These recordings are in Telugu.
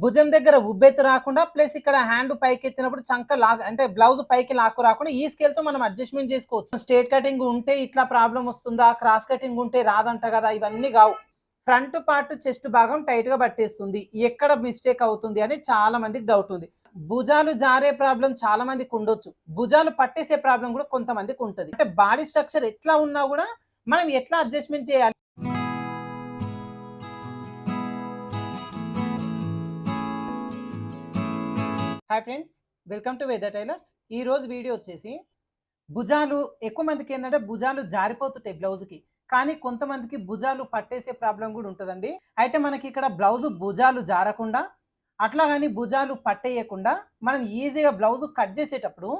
భుజం దగ్గర ఉబ్బెత్తు రాకుండా ప్లస్ ఇక్కడ హ్యాండ్ పైకి ఎత్తినప్పుడు చంక లాగా అంటే బ్లౌజ్ పైకి లాక్కు రాకుండా ఈ స్కేల్ తో మనం అడ్జస్ట్మెంట్ చేసుకోవచ్చు. స్ట్రేట్ కటింగ్ ఉంటే ఇట్లా ప్రాబ్లం వస్తుందా, క్రాస్ కటింగ్ ఉంటే రాదంట కదా, ఇవన్నీ కావు. ఫ్రంట్ పార్ట్ చెస్ట్ భాగం టైట్ గా పట్టేస్తుంది, ఎక్కడ మిస్టేక్ అవుతుంది అని చాలా మందికి డౌట్ ఉంది. భుజాలు జారే ప్రాబ్లం చాలా మందికి ఉండొచ్చు, భుజాలు పట్టేసే ప్రాబ్లం కూడా కొంతమందికి ఉంటుంది. అంటే బాడీ స్ట్రక్చర్ ఎట్లా ఉన్నా కూడా మనం ఎట్లా అడ్జస్ట్మెంట్ చేయాలి. హాయ్ ఫ్రెండ్స్, వెల్కమ్ టు వేద టైలర్స్. ఈ రోజు వీడియో వచ్చేసి భుజాలు ఎక్కువ మందికి ఏంటంటే భుజాలు జారిపోతుంటాయి బ్లౌజ్కి, కానీ కొంతమందికి భుజాలు పట్టేసే ప్రాబ్లం కూడా ఉంటుందండి. అయితే మనకి ఇక్కడ బ్లౌజ్ భుజాలు జారకుండా అట్లా కానీ భుజాలు పట్టేయకుండా మనం ఈజీగా బ్లౌజ్ కట్ చేసేటప్పుడు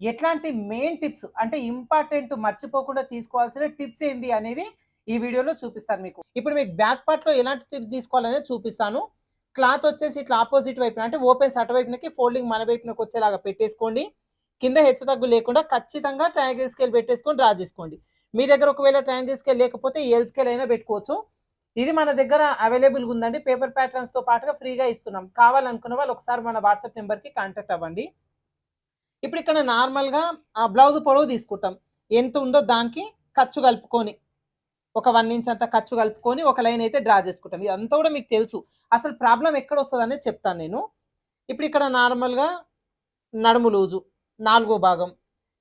ఎట్లాంటి మెయిన్ టిప్స్ అంటే ఇంపార్టెంట్ మర్చిపోకుండా తీసుకోవాల్సిన టిప్స్ ఏంటి అనేది ఈ వీడియోలో చూపిస్తాను మీకు. ఇప్పుడు మీకు బ్యాక్ పార్ట్లో ఎలాంటి టిప్స్ తీసుకోవాలనేది చూపిస్తాను. క్లాత్ వచ్చేసి ఇట్లా ఆపోజిట్ వైపున అంటే ఓపెన్స్ అటువైపునకి ఫోల్డింగ్ మన వైపునకి వచ్చేలాగా పెట్టేసుకోండి. కింద హెచ్చు తగ్గు లేకుండా ఖచ్చితంగా ట్రయాంగిల్ స్కేల్ పెట్టేసుకొని డ్రా చేసుకోండి. మీ దగ్గర ఒకవేళ ట్రయాంగిల్ స్కేల్ లేకపోతే ఎల్ స్కేల్ అయినా పెట్టుకోవచ్చు. ఇది మన దగ్గర అవైలబుల్గా ఉందండి. పేపర్ ప్యాటర్న్స్తో పాటుగా ఫ్రీగా ఇస్తున్నాం. కావాలనుకున్న వాళ్ళు ఒకసారి మన వాట్సాప్ నెంబర్కి కాంటాక్ట్ అవ్వండి. ఇప్పుడు ఇక్కడ నార్మల్గా ఆ బ్లౌజ్ పొడవు తీసుకుంటాం, ఎంత ఉందో దానికి ఖర్చు కలుపుకొని ఒక 1 ఇంచ్ అంతా ఖర్చు కలుపుకొని ఒక లైన్ అయితే డ్రా చేసుకుంటాం. ఇదంతా కూడా మీకు తెలుసు. అసలు ప్రాబ్లం ఎక్కడ వస్తుంది అనేది చెప్తాను నేను. ఇప్పుడు ఇక్కడ నార్మల్గా నడుము లూజు 4వ భాగం,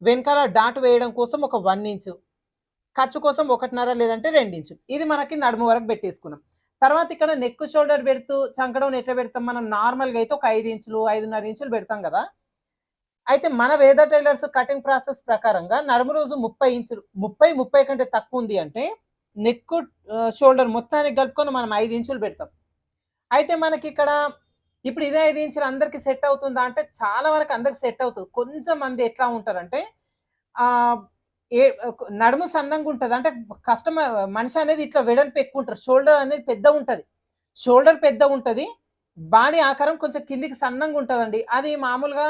వెనకాల డాట్ వేయడం కోసం ఒక 1 ఇంచు, ఖర్చు కోసం 1.5 లేదంటే 2 ఇంచులు, ఇది మనకి నడుము వరకు పెట్టేసుకున్నాం. తర్వాత ఇక్కడ నెక్ షోల్డర్ పెడుతూ చంకడం ఎట్లా పెడతాం మనం నార్మల్గా అయితే ఒక 5 ఇంచులు 5.5 ఇంచులు పెడతాం కదా. అయితే మన వేద టైలర్స్ కటింగ్ ప్రాసెస్ ప్రకారంగా నడుము రోజు 30 ఇంచులు, 30 కంటే తక్కువ ఉంది అంటే నెక్ షోల్డర్ మొత్తానికి కలుపుకొని మనం 5 ఇంచులు పెడతాం. అయితే మనకి ఇక్కడ ఇప్పుడు ఇదే 5 ఇంచులు అందరికి సెట్ అవుతుందా అంటే చాలా వరకు అందరికి సెట్ అవుతుంది. కొంతమంది ఎట్లా ఉంటారంటే నడుము సన్నంగా ఉంటుంది, అంటే కస్టమర్ మనిషి అనేది ఇట్లా వెడల్పు ఎక్కువ ఉంటారు, షోల్డర్ అనేది పెద్ద ఉంటుంది, షోల్డర్ పెద్ద ఉంటుంది, బాడీ ఆకారం కొంచెం కిందికి సన్నంగా ఉంటుందండి. అది మామూలుగా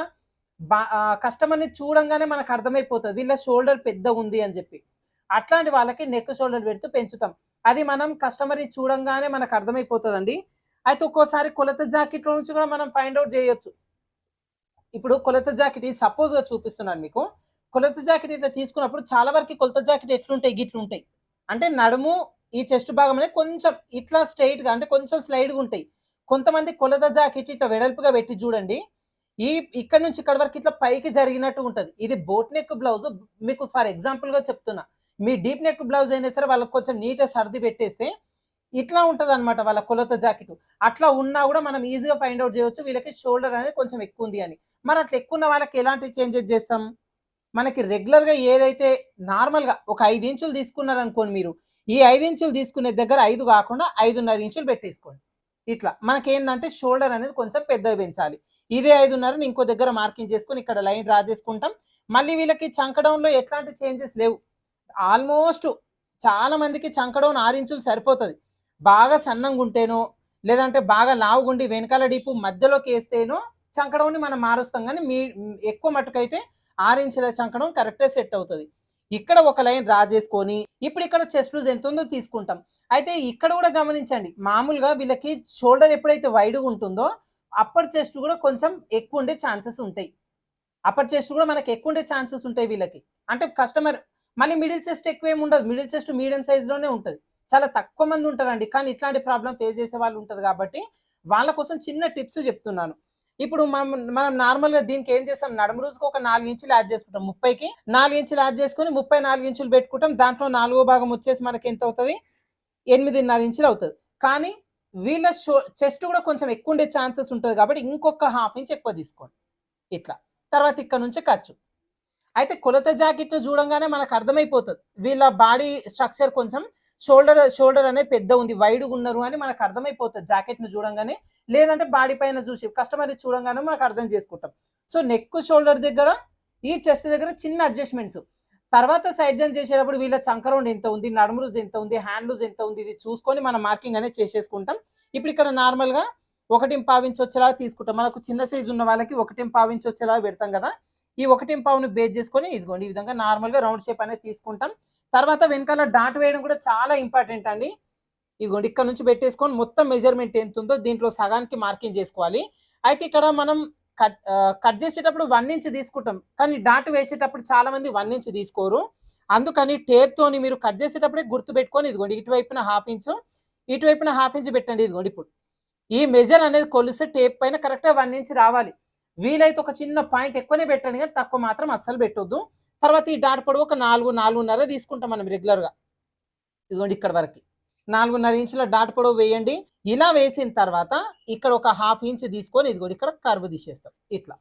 కస్టమర్ని చూడంగానే మనకు అర్థమైపోతుంది వీళ్ళ షోల్డర్ పెద్ద ఉంది అని చెప్పి. అట్లాంటి వాళ్ళకి నెక్ షోల్డర్ పెడుతూ పెంచుతాం. అది మనం కస్టమర్ని చూడంగానే మనకు అర్థమైపోతుందండి. అయితే ఒక్కోసారి కొలత జాకెట్లో నుంచి కూడా మనం ఫైండ్ అవుట్ చేయొచ్చు. ఇప్పుడు కొలత జాకెట్ ఇది సపోజ్గా చూపిస్తున్నాను మీకు. కొలత జాకెట్ ఇట్లా తీసుకున్నప్పుడు చాలా వరకు కొలత జాకెట్ ఎట్లుంటాయి గిట్లుంటాయి, అంటే నడుము ఈ చెస్ట్ భాగం అనేది కొంచెం ఇట్లా స్ట్రైట్గా అంటే కొంచెం స్లైడ్గా ఉంటాయి. కొంతమంది కొలత జాకెట్ ఇట్లా వెడల్పుగా పెట్టి చూడండి, ఇక్కడ నుంచి ఇక్కడ వరకు ఇట్లా పైకి జరిగినట్టు ఉంటుంది. ఇది బోట్ నెక్ బ్లౌజ్, మీకు ఫర్ ఎగ్జాంపుల్గా చెప్తున్నా. మీ డీప్ నెక్ బ్లౌజ్ అయినా సరే వాళ్ళకి కొంచెం నీట్గా సర్ది పెట్టేస్తే ఇట్లా ఉంటుంది అనమాట వాళ్ళ కొలత జాకెట్. అట్లా ఉన్నా కూడా మనం ఈజీగా ఫైండ్ అవుట్ చేయవచ్చు వీళ్ళకి షోల్డర్ అనేది కొంచెం ఎక్కువ ఉంది అని. మరి అట్లా ఎక్కువ ఉన్న వాళ్ళకి ఎలాంటి చేంజెస్ చేస్తాం, మనకి రెగ్యులర్గా ఏదైతే నార్మల్గా ఒక 5 ఇంచులు తీసుకున్నారనుకోండి, మీరు ఈ 5 ఇంచులు తీసుకునే దగ్గర 5 కాకుండా 5.5 ఇంచులు పెట్టేసుకోండి. ఇట్లా మనకి ఏంటంటే షోల్డర్ అనేది కొంచెం పెద్దగా పెంచాలి. ఇదే 5.5ని ఇంకో దగ్గర మార్కింగ్ చేసుకొని ఇక్కడ లైన్ డ్రా చేసుకుంటాం. మళ్ళీ వీళ్ళకి చంకడంలో ఎట్లాంటి చేంజెస్ లేవు. ఆల్మోస్ట్ చాలా మందికి చంకడం 6 ఇంచులు సరిపోతుంది. బాగా సన్నంగా ఉంటేనో లేదంటే బాగా లావుగుండి వెనకాల డీపు మధ్యలోకి వేస్తేనో చంకడంని మనం మారుస్తాం, కానీ ఎక్కువ మట్టుకైతే 6 ఇంచుల చంకడం కరెక్టే సెట్ అవుతుంది. ఇక్కడ ఒక లైన్ డ్రా చేసుకొని ఇప్పుడు ఇక్కడ చెస్ట్ లూజ్ ఎంత ఉందో తీసుకుంటాం. అయితే ఇక్కడ కూడా గమనించండి, మామూలుగా వీళ్ళకి షోల్డర్ ఎప్పుడైతే వైడ్గా ఉంటుందో అప్పర్ చెస్ట్ కూడా కొంచెం ఎక్కువ ఉండే ఛాన్సెస్ ఉంటాయి. అప్పర్ చెస్ట్ కూడా మనకి ఎక్కువ ఉండే ఛాన్సెస్ ఉంటాయి వీళ్ళకి. అంటే కస్టమర్ మళ్ళీ మిడిల్ చెస్ట్ ఎక్కువ ఏమి ఉండదు, మిడిల్ చెస్ట్ మీడియం సైజ్లోనే ఉంటుంది. చాలా తక్కువ మంది ఉంటారండి, కానీ ఇట్లాంటి ప్రాబ్లం ఫేస్ చేసే వాళ్ళు ఉంటారు కాబట్టి వాళ్ళ కోసం చిన్న టిప్స్ చెప్తున్నాను. ఇప్పుడు మనం నార్మల్గా దీనికి ఏం చేస్తాం, నడుము రోజుకు ఒక 4 ఇంచులు యాడ్ చేసుకుంటాం. 30కి 4 ఇంచులు యాడ్ చేసుకొని 34 ఇంచులు పెట్టుకుంటాం. దాంట్లో 4వ భాగం వచ్చేసి మనకి ఎంత అవుతుంది, 8.5 ఇంచులు అవుతుంది. కానీ వీళ్ళ చెస్ట్ కూడా కొంచెం ఎక్కువ ఉండే ఛాన్సెస్ ఉంటుంది కాబట్టి ఇంకొక 1/2 ఇంచ్ ఎక్కువ తీసుకోండి ఇట్లా. తర్వాత ఇక్కడ నుంచి ఖర్చు. అయితే కొలత జాకెట్ను చూడంగానే మనకు అర్థమైపోతుంది వీళ్ళ బాడీ స్ట్రక్చర్ కొంచెం షోల్డర్ అనేది పెద్ద ఉంది, వైడ్గా ఉన్నారు అని మనకు అర్థమైపోతుంది జాకెట్ను చూడంగానే. లేదంటే బాడీ పైన చూసి కస్టమర్ చూడంగానే మనకు అర్థం చేసుకుంటాం. సో నెక్ షోల్డర్ దగ్గర ఈ చెస్ట్ దగ్గర చిన్న అడ్జస్ట్మెంట్స్. తర్వాత సైడ్ జంప్ చేసేటప్పుడు వీళ్ళ చంక రౌండ్ ఎంత ఉంది, నడుము లూజ్ ఎంత ఉంది, హ్యాండ్ లూజ్ ఎంత ఉంది, ఇది చూసుకొని మనం మార్కింగ్ అనేది చేసేసుకుంటాం. ఇప్పుడు ఇక్కడ నార్మల్గా 1.5 ఇంచ్ వచ్చేలాగా తీసుకుంటాం. మనకు చిన్న సైజు ఉన్న వాళ్ళకి 1.5 ఇంచ్ వచ్చేలాగా పెడతాం కదా. ఈ 1.5ని బేస్ చేసుకొని ఇదిగోండి ఈ విధంగా నార్మల్గా రౌండ్ షేప్ అనేది తీసుకుంటాం. తర్వాత వెనకాల డాట్ వేయడం కూడా చాలా ఇంపార్టెంట్ అండి. ఇదిగోండి ఇక్కడ నుంచి పెట్టేసుకొని మొత్తం మెజర్మెంట్ ఎంత ఉందో దీంట్లో సగానికి మార్కింగ్ చేసుకోవాలి. అయితే ఇక్కడ మనం కట్ చేసేటప్పుడు 1 ఇంచ్ తీసుకుంటాం. కానీ డాట్ వేసేటప్పుడు చాలా మంది 1 ఇంచ్ తీసుకోరు. అందుకని టేప్‌తోని మీరు కట్ చేసేటప్పుడే గుర్తుపెట్టుకొని ఇదిగోండి ఇటువైపున 1/2 ఇంచు, ఇటువైపున 1/2 ఇంచ్ పెట్టండి. ఇదిగోండి ఇప్పుడు ఈ మెజర్ అనేది కొలిస్తే టేప్ పైన కరెక్ట్‌గా 1 ఇంచ్ రావాలి. వీలైతే ఒక చిన్న పాయింట్ ఎక్కువనే పెట్టండి గానీ తక్కువ మాత్రం అస్సలు పెట్టొద్దు. తర్వాత ఈ డాట్ పొడవు ఒక 4, 4.5 తీసుకుంటాం మనం రెగ్యులర్‌గా. ఇదిగోండి ఇక్కడ వరకి. 4.5 ఇంచుల డాట్ పొడవు వేయండి. ఇలా వేసిన తర్వాత ఇక్కడ ఒక 1/2 ఇంచ్ తీసుకొని ఇదిగోండి ఇక్కడ కర్వ్ తీసేస్తాం ఇట్లా.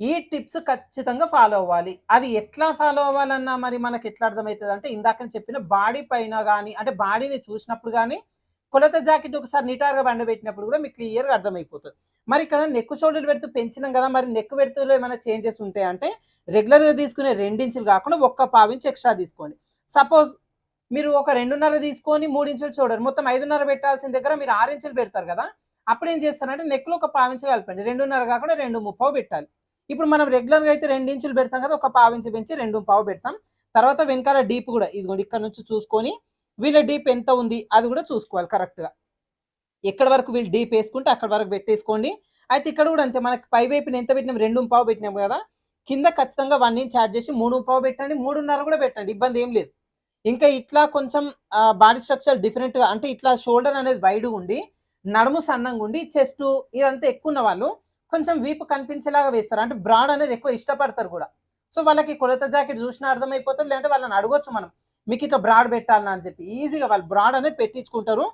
ఈ టిప్స్ ఖచ్చితంగా ఫాలో అవ్వాలి. అది ఎట్లా ఫాలో అవ్వాలన్నా మరి మనకి ఎట్లా అర్థమైతదంటే ఇందాక చెప్పిన బాడీ పైన గాని అంటే బాడీని చూసినప్పుడు గాని కొలత జాకెట్ ఒకసారి నిటారుగా బండబెట్టినప్పుడు కూడా మీకు క్లియర్‌గా అర్థమైపోతది. మరి ఇక్కడ నెక్ షోల్డర్ పెడుతూ పెంచినాం కదా! మరి నెక్ విడ్త్‌లో ఏమైనా చేంజెస్ ఉంటాయా అంటే రెగ్యులర్‌గా తీసుకునే 2 ఇంచులు కాకుండా ఒక్క పావు ఇంచ్ ఎక్స్‌ట్రా తీసుకోండి. సపోజ్ మీరు ఒక 2.5 తీసుకొని 3 ఇంచులు షోల్డర్ మొత్తం 5.5 పెట్టాల్సిన దగ్గర మీరు 6 ఇంచులు పెడతారు కదా! అప్పుడేం చేస్తారంటే నెక్‌లో ఒక పావు ఇంచ్ కలపండి. 2.5 కాకుండా 2.75 పెట్టాలి. ఇప్పుడు మనం రెగ్యులర్‌గా అయితే 2 ఇంచులు పెడతాం కదా! ఒక పావు ఇంచ్ పెంచి 2.25 పెడతాం. తర్వాత వెనకాల డీప్ కూడా ఇదిగోండి ఇక్కడ నుంచి చూసుకొని వీళ్ళ డీప్ ఎంత ఉంది అది కూడా చూసుకోవాలి కరెక్ట్‌గా. ఎక్కడి వరకు వీళ్ళు డీప్ వేసుకుంటే అక్కడి వరకు పెట్టేసుకోండి. అయితే ఇక్కడ కూడా అంతే మనకి పై వైపున ఎంత పెట్టినాం 2.25 పెట్టినాం కదా! కింద ఖచ్చితంగా 1 ఇంచ్ యాడ్ చేసి 3.25 పెట్టండి. 3.5 కూడా పెట్టండి. ఇబ్బంది ఏం లేదు. ఇంకా ఇట్లా కొంచెం బాడీ స్ట్రక్చర్ డిఫరెంట్‌గా అంటే ఇట్లా షోల్డర్ అనేది వైడ్‌గా ఉండి, నడుము సన్నంగా ఉండి, చెస్టు ఇదంతా ఎక్కువ ఉన్న వాళ్ళు కొంచెం వీపు కనిపించేలాగా వేస్తారు. అంటే బ్రాడ్ అనేది ఎక్కువ ఇష్టపడతారు కూడా. సో, వాళ్ళకి కొలత జాకెట్ చూసినా అర్థమైపోతది. లేదంటే వాళ్ళని అడగొచ్చు మనం. మీకు ఇట్లా బ్రాడ్ పెట్టాలనా అని చెప్పి. ఈజీగా వాళ్ళు బ్రాడ్ అనేది పెట్టించుకుంటారు.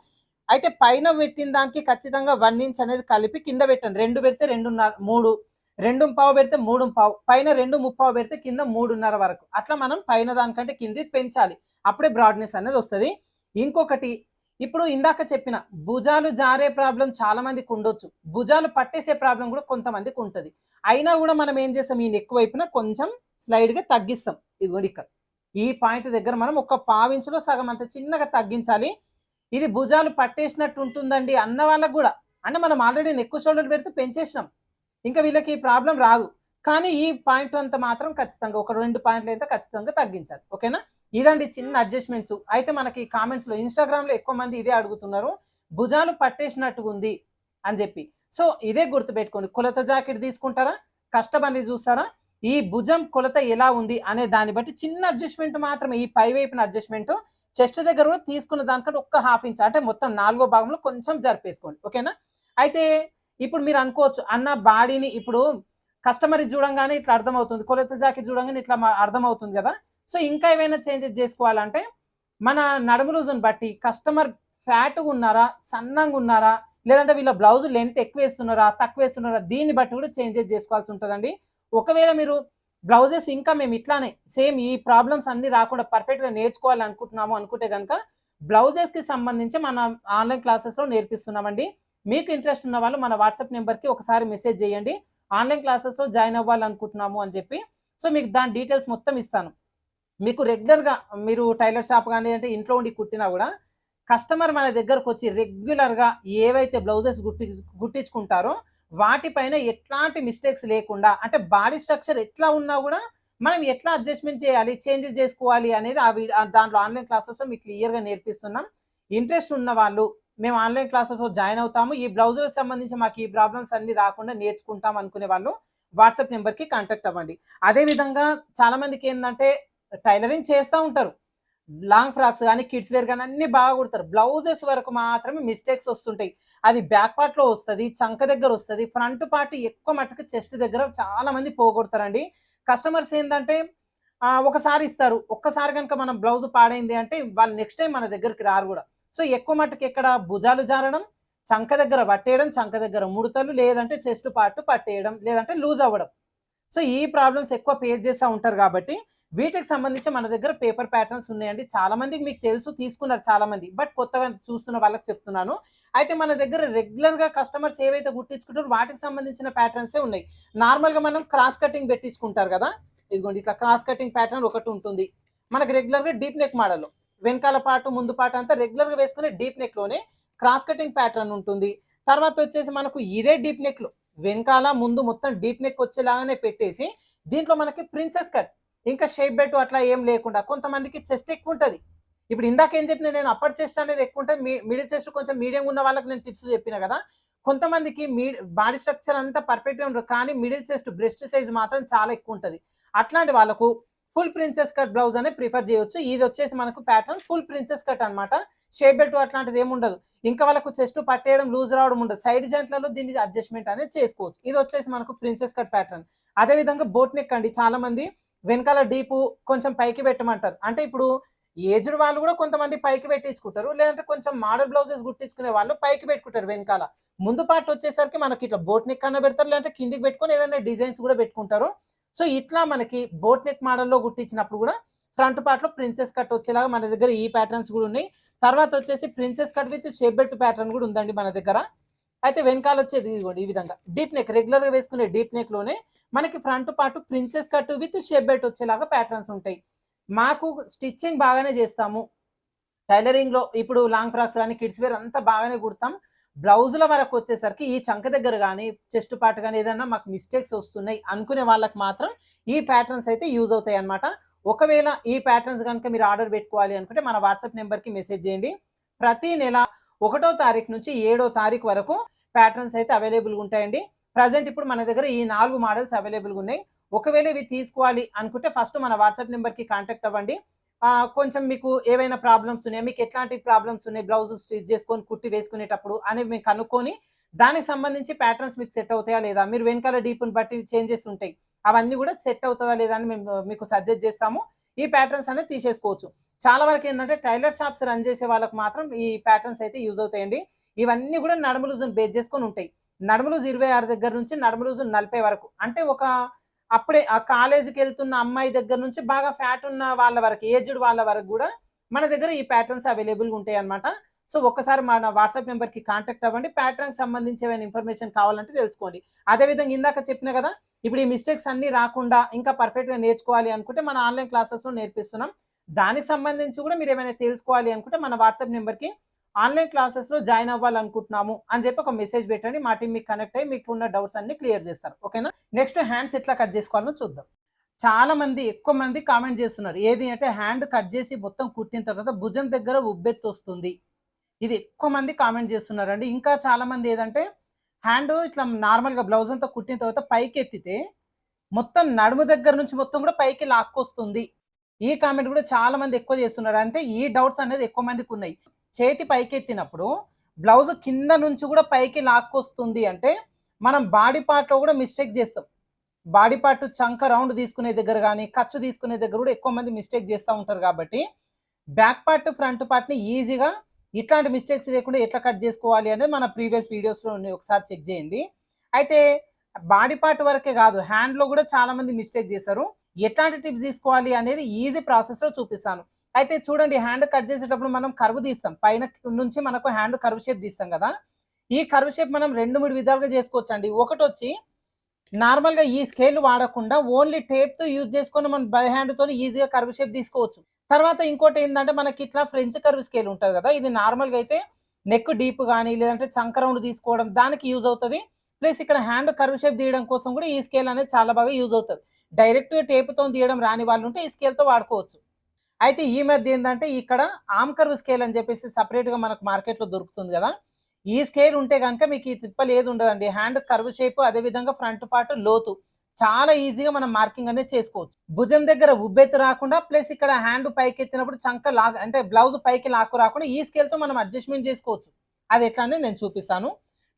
అయితే పైన పెట్టిన దానికి ఖచ్చితంగా 1 ఇంచ్ అనేది కలిపి కింద పెట్టండి. 2 పెడితే 2.5 3 2.25 పెడితే 3.25 పైన 2.30 పెడితే కింద 3.5 వరకు. అట్లా మనం పైన దానికంటే కింది పెంచాలి. అప్పుడే బ్రాడ్‌నెస్ అనేది వస్తది. ఇంకొకటి ఇప్పుడు ఇందాక చెప్పిన భుజాలు జారే ప్రాబ్లమ్ చాలా మందికి ఉండొచ్చు. భుజాలు పట్టేసే ప్రాబ్లమ్ కూడా కొంతమందికి ఉంటది. అయినా కూడా మనం ఏం చేస్తాం ఈ నెక్ వైపున కొంచెం స్లైడ్‌గా తగ్గిస్తాం. ఇదిగోండి ఇక్కడ. ఈ పాయింట్ దగ్గర మనం ఒక పావు ఇంచులో సగం అంత చిన్నగా తగ్గించాలి. ఇది భుజాలు పట్టేసినట్టు ఉంటుందండి అన్న వాళ్ళకి కూడా అంటే మనం ఆల్రెడీ నెక్ షోల్డర్ పెడితే పెంచేసినాం. ఇంకా వీళ్ళకి ఈ ప్రాబ్లమ్ రాదు. కానీ ఈ పాయింట్ అంత మాత్రం ఖచ్చితంగా ఒక 2 పాయింట్లు అయితే ఖచ్చితంగా తగ్గించాలి. ఓకేనా? ఇదండి చిన్న అడ్జస్ట్‌మెంట్స్. అయితే మనకి కామెంట్స్‌లో ఇన్‌స్టాగ్రామ్‌లో ఎక్కువ మంది ఇదే అడుగుతున్నారు. భుజాలు పట్టేసినట్టుగుంది అని జెప్పి. సో, ఇదే గుర్తుపెట్టుకోండి. కొలత జాకెట్ తీసుకుంటారా? కస్టమర్‌ని చూస్తారా? ఈ భుజం కొలత ఎలా ఉంది అనే దాన్ని బట్టి చిన్న అడ్జస్ట్‌మెంట్ మాత్రమే ఈ పై వైపున అడ్జస్ట్‌మెంట్ చెస్ట్ దగ్గర కూడా తీసుకున్న దానికంటే ఒక్క హాఫ్ ఇంచ్ అంటే మొత్తం నాలుగో భాగంలో కొంచెం జరిపేసుకోండి. ఓకేనా? అయితే ఇప్పుడు మీరు అనుకోవచ్చు అన్న బాడీని ఇప్పుడు కస్టమర్ చూడంగానే ఇట్లా అర్థమవుతుంది. కొలత జాకెట్ చూడంగానే ఇట్లా అర్థమవుతుంది గదా! సో, ఇంకా ఏవైనా చేంజెస్ జేసుకోవాలంటే మన నడుము లూజుని బట్టి కస్టమర్ ఫ్యాట్‌గా ఉన్నారా? సన్నంగా ఉన్నారా? లేదంటే వీళ్ళ బ్లౌజ్ లెంత్ ఎక్కువేస్తున్నారా? తక్కువేస్తున్నారా? దీన్ని బట్టి కూడా చేంజెస్ జేసుకోవాల్సి ఉంటదండి. ఒకవేళ మీరు బ్లౌజెస్ ఇంకా మేము ఇట్లానే సేమ్ ఈ ప్రాబ్లమ్స్ అన్నీ రాకుండా పర్ఫెక్ట్‌గా నేర్చుకోవాలనుకుంటున్నాము అనుకుంటే గనక బ్లౌజెస్‌కి సంబంధించి మన ఆన్‌లైన్ క్లాసెస్‌లో నేర్పిస్తున్నామండి. మీకు ఇంట్రెస్ట్ ఉన్న వాళ్ళు మన వాట్సాప్ నంబర్‌కి ఒకసారి మెసేజ్ జేయండి. ఆన్‌లైన్ క్లాసెస్‌లో జాయిన్ అవ్వాలనుకుంటున్నాము అని జెప్పి. సో, మీకు దాని డీటెయిల్స్ మొత్తం ఇస్తాను. మీకు రెగ్యులర్‌గా మీరు టైలర్ షాప్ గాని అంటే ఇంట్లో ఉండి కుట్టినా గూడా కస్టమర్ మన దగ్గరకొచ్చి రెగ్యులర్‌గా ఏవైతే బ్లౌజెస్ గుట్టించుకుంటారో వాటిపైన ఎట్లాంటి మిస్టేక్స్ లేకుండా అంటే బాడీ స్ట్రక్చర్ ఎట్లా ఉన్నా గూడా మనం ఎట్లా అడ్జస్ట్‌మెంట్ చేయాలి, చేంజెస్ జేసుకోవాలి అనేది దాంట్లో ఆన్‌లైన్ క్లాసెస్‌లో మీకు క్లియర్‌గా నేర్పిస్తున్నాం. ఇంట్రెస్ట్ ఉన్న వాళ్ళు మేము ఆన్‌లైన్ క్లాసెస్‌లో జాయిన్ అవుతాము. ఈ బ్లౌజులకు సంబంధించి మాకు ఈ ప్రాబ్లమ్స్ అన్నీ రాకుండా నేర్చుకుంటాం అనుకునే వాళ్ళు వాట్సాప్ నంబర్‌కి కాంటాక్ట్ అవ్వండి. అదే విధంగా చాలా మందికేందంటే టైలరింగ్ చేస్తా ఉంటారు. లాంగ్ ఫ్రాక్స్ గాని, కిడ్స్ వేర్ గాని అన్నీ బాగా కుడతారు. బ్లౌజెస్ వరకు మాత్రమే మిస్టేక్స్ వస్తుంటాయి. అది బ్యాక్ పార్ట్‌లో వస్తది, చంక దగ్గరొస్తది. ఫ్రంట్ పార్ట్ ఎక్కువ మట్టుకు చెస్ట్ దగ్గర చాలా మంది పోగొడతారండి. కస్టమర్స్ ఏందంటే ఒకసారి ఇస్తారు. ఒక్కసారి గనుక మనం బ్లౌజ్ పాడైంది అంటే వాళ్ళు నెక్స్ట్ టైమ్ మన దగ్గరికి రారు గూడా. సో, ఎక్కువ మట్టుకు ఎక్కడ భుజాలు జారడం, చంక దగ్గర పట్టేయడం, చంక దగ్గర ముడతలు, లేదంటే చెస్ట్ పార్ట్ పట్టేయడం, లేదంటే లూజ్ అవ్వడం. సో, ఈ ప్రాబ్లమ్స్ ఎక్కువ ఫేస్ చేస్తా ఉంటారు గాబట్టి, వీటికి సంబంధించి మన దగ్గర పేపర్ ప్యాటర్న్స్ ఉన్నాయండి. చాలా మందికి మీకు తెలుసు తీసుకున్నారు చాలా మంది. బట్ కొత్తగా చూస్తున్న వాళ్ళకి చెప్తున్నాను. అయితే మన దగ్గర రెగ్యులర్‌గా కస్టమర్స్ ఏవైతే గుట్టించుకుంటారో వాటికి సంబంధించిన ప్యాటర్న్సే ఉన్నాయి. నార్మల్‌గా మనం క్రాస్ కటింగ్ పెట్టించుకుంటారు గదా! ఇదిగోండి ఇట్లా క్రాస్ కటింగ్ ప్యాటర్న్ ఒకటుంటుంది. మనకు రెగ్యులర్‌గా డీప్ నెక్ మోడల్‌లో. వెనకాల పార్ట్, ముందు పార్ట్ అంతా రెగ్యులర్‌గా వేసుకునే డీప్ నెక్‌లోనే క్రాస్ కటింగ్ ప్యాటర్న్ ఉంటుంది. తర్వాతొచ్చేసి మనకు ఇదే డీప్ నెక్‌లో వెనకాల, ముందు మొత్తం డీప్ నెక్ వచ్చేలాగానే పెట్టేసి, దీంట్లో మనకి ప్రిన్సెస్ కట్ ఇంకా షేప్ బెల్ట్ అట్లా ఏం లేకుండా కొంతమందికి చెస్ట్ ఎక్కువుంటది. ఇప్పుడు ఇందాక ఏం చెప్పినా నేను అప్పర్ చెస్ట్ అనేది ఎక్కువ ఉంటుంది, మిడిల్ చెస్ట్ కొంచెం మీడియం ఉన్న వాళ్ళకి నేను టిప్స్ చెప్పిన కదా. కొంతమందికి బాడీ స్ట్రక్చర్ అంతా పర్ఫెక్ట్గా ఉండదు, కానీ మిడిల్ చెస్ట్ బ్రెస్ట్ సైజ్ మాత్రం చాలా ఎక్కువ ఉంటుంది. అట్లాంటి వాళ్ళకు ఫుల్ ప్రిన్సెస్ కట్ బ్లౌజ్ అనేది ప్రిఫర్ చేయొచ్చు. ఇది వచ్చేసి మనకు ప్యాటర్న్ ఫుల్ ప్రిన్సెస్ కట్ అనమాట. షేప్ బెల్ట్ అట్లాంటిది ఏమి ఉండదు. ఇంకా వాళ్ళకు చెస్ట్ పట్టేయడం లూజ్ రావడం ఉండదు. సైడ్ జాయింట్లలో దీన్ని అడ్జస్ట్మెంట్ అనేది చేసుకోవచ్చు. ఇది వచ్చేసి మనకు ప్రిన్సెస్ కట్ ప్యాటర్న్. అదే విధంగా బోట్ నెక్ అండి, చాలా మంది వెనకాల డీపు కొంచెం పైకి పెట్టమంటారు. అంటే ఇప్పుడు ఏజ్డ్ వాళ్ళు కూడా కొంతమంది పైకి పెట్టించుకుంటారు, లేదంటే కొంచెం మోడల్ బ్లౌజెస్ కుట్టించుకునే వాళ్ళు పైకి పెట్టుకుంటారు వెనకాల. ముందు పార్ట్ వచ్చేసరికి మనకి ఇట్లా బోట్ నెక్ అన్న పెడతారు, లేదంటే కిందికి పెట్టుకొని ఏదైనా డిజైన్స్ కూడా పెట్టుకుంటారు. సో ఇట్లా మనకి బోట్ నెక్ మోడల్లో కుట్టించినప్పుడు కూడా ఫ్రంట్ పార్ట్ లో ప్రిన్సెస్ కట్ వచ్చేలాగా మన దగ్గర ఈ ప్యాటర్న్స్ కూడా ఉన్నాయి. తర్వాత వచ్చేసి princess cut with shape belt pattern కూడా ఉందండి మన దగ్గర. అయితే వెనకాల వచ్చేది ఇదిగోండి ఈ విధంగా డీప్ నెక్, రెగ్యులర్ గా వేసుకునే డీప్ నెక్ లోనే మనకి front part princess cut with shape belt వచ్చేలాగా ప్యాటర్న్స్ ఉంటాయి. మాకు స్టిచ్చింగ్ బాగానే చేస్తాము టైలరింగ్ లో. ఇప్పుడు లాంగ్ ఫ్రాక్స్ కానీ కిడ్స్ వేర్ అంతా బాగానే కుడతాం. బ్లౌజుల వరకు వచ్చేసరికి ఈ చంక దగ్గర కానీ చెస్ట్ పార్ట్ కానీ ఏదైనా మాకు మిస్టేక్స్ వస్తున్నాయి అనుకునే వాళ్ళకి మాత్రం ఈ ప్యాటర్న్స్ అయితే యూజ్ అవుతాయి అనమాట. ఒకవేళ ఈ ప్యాటర్న్స్ కనుక మీరు ఆర్డర్ పెట్టుకోవాలి అనుకుంటే మన వాట్సాప్ నెంబర్కి మెసేజ్ చేయండి. ప్రతి నెల 1వ తారీఖు నుంచి 7వ తారీఖు వరకు ప్యాటర్న్స్ అయితే అవైలబుల్గా ఉంటాయండి. ప్రజెంట్ ఇప్పుడు మన దగ్గర ఈ 4 మోడల్స్ అవైలబుల్గా ఉన్నాయి. ఒకవేళ ఇవి తీసుకోవాలి అనుకుంటే ఫస్ట్ మన వాట్సాప్ నెంబర్కి కాంటాక్ట్ అవ్వండి. కొంచెం మీకు ఏవైనా ప్రాబ్లమ్స్ ఉన్నాయి, మీకు ఎట్లాంటి ప్రాబ్లమ్స్ ఉన్నాయి బ్లౌజ్ స్టిచ్ చేసుకొని కుట్టి వేసుకునేటప్పుడు అనేవి మేము కనుక్కొని దానికి సంబంధించి ప్యాటర్న్స్ మీకు సెట్ అవుతాయా లేదా, మీరు వెనకాల డీప్ని బట్టి చేంజెస్ ఉంటాయి, అవన్నీ కూడా సెట్ అవుతుందా లేదా అని మేము మీకు సజెస్ట్ చేస్తాము. ఈ ప్యాటర్న్స్ అనేది తీసేసుకోవచ్చు. చాలా వరకు ఏంటంటే టైలర్ షాప్స్ రన్ చేసే వాళ్ళకి మాత్రం ఈ ప్యాటర్న్స్ అయితే యూజ్ అవుతాయండి. ఇవన్నీ కూడా నడుము లూజును బేస్ చేసుకొని ఉంటాయి. నడుము లూజు 26 దగ్గర నుంచి నడుము లూజు 40 వరకు, అంటే ఒక అప్పుడే ఆ కాలేజీకి వెళ్తున్న అమ్మాయి దగ్గర నుంచి బాగా ఫ్యాట్ ఉన్న వాళ్ళ వరకు, ఏజ్డ్ వాళ్ళ వరకు కూడా మన దగ్గర ఈ ప్యాటర్న్స్ అవైలబుల్గా ఉంటాయి అనమాట. సో ఒక్కసారి మన వాట్సాప్ నెంబర్కి కాంటాక్ట్ అవ్వండి. ప్యాటర్న్కి సంబంధించి ఏమైనా ఇన్ఫర్మేషన్ కావాలంటే తెలుసుకోండి. అదేవిధంగా ఇందాక చెప్పిన కదా, ఇప్పుడు ఈ మిస్టేక్స్ అన్ని రాకుండా ఇంకా పర్ఫెక్ట్గా నేర్చుకోవాలి అనుకుంటే మన ఆన్లైన్ క్లాసెస్లో నేర్పిస్తున్నాం. దానికి సంబంధించి కూడా మీరు ఏమైనా తెలుసుకోవాలి అనుకుంటే మన వాట్సాప్ నెంబర్కి ఆన్లైన్ క్లాసెస్లో జాయిన్ అవ్వాలనుకుంటున్నాము అని చెప్పి ఒక మెసేజ్ పెట్టండి. మా టీం మీకు కనెక్ట్ అయ్యి మీకు ఉన్న డౌట్స్ అన్ని క్లియర్ చేస్తారు. ఓకేనా. నెక్స్ట్ హ్యాండ్స్ ఎట్లా కట్ చేసుకోవాలో చూద్దాం. చాలా మంది ఎక్కువ మంది కామెంట్ చేస్తున్నారు ఏది అంటే హ్యాండ్ కట్ చేసి మొత్తం కుట్టిన తర్వాత భుజం దగ్గర ఉబ్బెత్తు వస్తుంది. ఇది ఎక్కువ మంది కామెంట్ చేస్తున్నారండి. ఇంకా చాలా మంది ఏదంటే హ్యాండ్ ఇట్లా నార్మల్గా బ్లౌజ్ అంతా కుట్టిన తర్వాత పైకి ఎత్తితే మొత్తం నడుము దగ్గర నుంచి మొత్తం కూడా పైకి లాక్కొస్తుంది. ఈ కామెంట్ కూడా చాలా మంది ఎక్కువ చేస్తున్నారు. అంటే ఈ డౌట్స్ అనేది ఎక్కువ మందికి ఉన్నాయి. చేతి పైకి ఎత్తినప్పుడు బ్లౌజ్ కింద నుంచి కూడా పైకి లాక్కొస్తుంది అంటే మనం బాడీ పార్ట్లో కూడా మిస్టేక్ చేస్తాం. బాడీ పార్ట్ చంక రౌండ్ తీసుకునే దగ్గర కానీ ఖర్చు తీసుకునే దగ్గర కూడా ఎక్కువ మంది మిస్టేక్ చేస్తూ ఉంటారు. కాబట్టి బ్యాక్ పార్ట్ ఫ్రంట్ పార్ట్ని ఈజీగా ఇట్లాంటి మిస్టేక్స్ లేకుండా ఎట్లా కట్ చేసుకోవాలి అనేది మన ప్రీవియస్ వీడియోస్లో ఒకసారి చెక్ చేయండి. అయితే బాడీ పార్ట్ వరకే కాదు, హ్యాండ్లో కూడా చాలా మంది మిస్టేక్ చేశారు. ఎట్లాంటి టిప్స్ తీసుకోవాలి అనేది ఈజీ ప్రాసెస్లో చూపిస్తాను. అయితే చూడండి, హ్యాండ్ కట్ చేసేటప్పుడు మనం కర్వ్ తీస్తాం, పైన నుంచి మనకు హ్యాండ్ కర్వ్ షేప్ తీస్తాం కదా. ఈ కర్వ్ షేప్ మనం 2-3 విధాలుగా చేసుకోవచ్చు అండి. ఒకటి వచ్చి నార్మల్గా ఈ స్కేల్ వాడకుండా ఓన్లీ టేప్తో యూజ్ చేసుకొని మనం బై హ్యాండ్తో ఈజీగా కర్వ్ షేప్ తీసుకోవచ్చు. తర్వాత ఇంకోటి ఏంటంటే మనకి ఇట్లా ఫ్రెంచ్ కర్వ్ స్కేల్ ఉంటుంది కదా, ఇది నార్మల్గా అయితే నెక్ డీప్ కానీ లేదంటే చంక రౌండ్ తీసుకోవడం దానికి యూజ్ అవుతుంది. ప్లస్ ఇక్కడ హ్యాండ్ కర్వ్ షేప్ తీయడం కోసం కూడా ఈ స్కేల్ అనేది చాలా బాగా యూజ్ అవుతుంది. డైరెక్ట్గా టేప్తో తీయడం రాని వాళ్ళు ఉంటే ఈ స్కేల్తో వాడుకోవచ్చు. అయితే ఈ మధ్య ఏంటంటే ఇక్కడ ఆమ్ కర్వ్ స్కేల్ అని చెప్పేసి సపరేట్గా మనకు మార్కెట్లో దొరుకుతుంది కదా. ఈ స్కేల్ ఉంటే కనుక మీకు ఈ తిప్పలు ఏది ఉండదండి. హ్యాండ్ కర్వ్ షేప్, అదేవిధంగా ఫ్రంట్ పార్ట్ లోతు చాలా ఈజీగా మనం మార్కింగ్ అనేది చేసుకోవచ్చు. భుజం దగ్గర ఉబ్బెత్తు రాకుండా, ప్లస్ ఇక్కడ హ్యాండ్ పైకి ఎత్తినప్పుడు చంక లాగ్ అంటే బ్లౌజ్ పైకి లాక్కు రాకుండా ఈ స్కేల్తో మనం అడ్జస్ట్మెంట్ చేసుకోవచ్చు. అది ఎట్లా అనేది నేను చూపిస్తాను.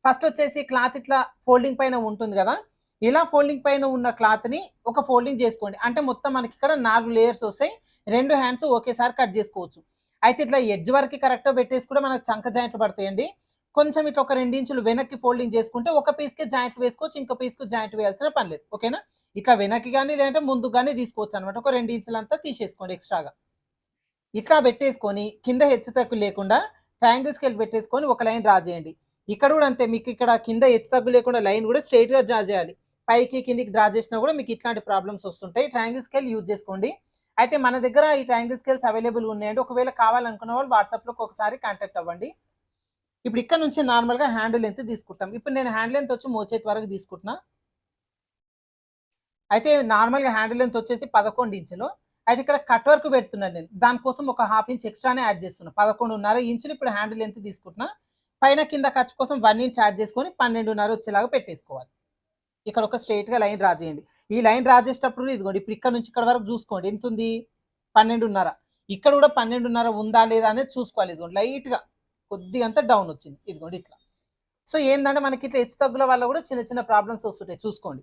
ఫస్ట్ వచ్చేసి క్లాత్ ఇట్లా ఫోల్డింగ్ పైన ఉంటుంది కదా, ఇలా ఫోల్డింగ్ పైన ఉన్న క్లాత్ని ఒక ఫోల్డింగ్ చేసుకోండి. అంటే మొత్తం మనకి ఇక్కడ 4 లేయర్స్ వస్తాయి. 2 హ్యాండ్స్ ఒకేసారి కట్ చేసుకోవచ్చు. అయితే ఇట్లా ఎడ్జ్ వరకు కరెక్ట్గా పెట్టేసి కూడా మనకు చంక జాయింట్లు పడతాయండి. కొంచెం ఇట్లా ఒక 2 ఇంచులు వెనక్కి ఫోల్డింగ్ చేసుకుంటే ఒక పీస్కి జాయింట్లు వేసుకోవచ్చు, ఇంకో పీస్కి జాయింట్ వేయాల్సిన పని లేదు. ఓకేనా. ఇట్లా వెనక్కి కానీ లేదంటే ముందుకు కానీ తీసుకోవచ్చు అనమాట. ఒక 2 ఇంచులంతా తీసేసుకోండి ఎక్స్ట్రాగా. ఇట్లా పెట్టేసుకొని కింద హెచ్చు తగ్గు లేకుండా ట్రయాంగిల్ స్కేల్ పెట్టేసుకొని ఒక లైన్ డ్రా చేయండి. ఇక్కడ కూడా అంతే, మీకు ఇక్కడ కింద హెచ్చు తగ్గు లేకుండా లైన్ కూడా స్ట్రైట్గా డ్రా చేయాలి. పైకి కిందికి డ్రా చేసినా కూడా మీకు ఇట్లాంటి ప్రాబ్లమ్స్ వస్తుంటాయి. ట్రయాంగిల్ స్కేల్ యూజ్ చేసుకోండి. అయితే మన దగ్గర ఈ ట్రయాంగిల్ స్కేల్స్ అవైలబుల్గా ఉన్నాయండి. ఒకవేళ కావాలనుకున్న వాళ్ళు వాట్సాప్లోకి ఒకసారి కాంటాక్ట్ అవ్వండి. ఇప్పుడు ఇక్కడ నుంచి నార్మల్గా హ్యాండ్ లెంత్ తీసుకుంటాం. ఇప్పుడు నేను హ్యాండ్ లెంత్ వచ్చి మోచేతి వరకు తీసుకుంటున్నా. అయితే నార్మల్గా హ్యాండ్ లెంత్ వచ్చేసి 11 ఇంచులు. అయితే ఇక్కడ కట్ వర్క్ పెడుతున్నాను నేను. దానికోసం ఒక 1/2 ఇంచ్ ఎక్స్ట్రానే యాడ్ చేస్తున్నా. 11.5 ఇంచులు ఇప్పుడు హ్యాండ్ లెంత్ తీసుకుంటున్నా. పైన కింద ఖర్చు కోసం 1 ఇంచ్ యాడ్ చేసుకొని 12.5 వచ్చేలాగా పెట్టేసుకోవాలి. ఇక్కడ ఒక స్ట్రెయిట్‌గా లైన్ డ్రా చేయండి. ఈ లైన్ డ్రా చేసేటప్పుడు ఇదిగోండి ఇప్పుడు ఇక్కడ నుంచి ఇక్కడ వరకు చూసుకోండి. ఎంతుంది? 12.5. ఇక్కడ కూడా 12.5 ఉందా లేదా అనేది చూసుకోవాలి. ఇదిగోండి లైట్‌గా కొద్దిగా అంతా డౌన్ వచ్చింది. ఇదిగోండి ఇట్లా. సో ఏందంటే మనకి ఇట్లా హెచ్చు తగ్గుల వల్ల కూడా చిన్న చిన్న ప్రాబ్లమ్స్ వస్తుంటాయి చూసుకోండి.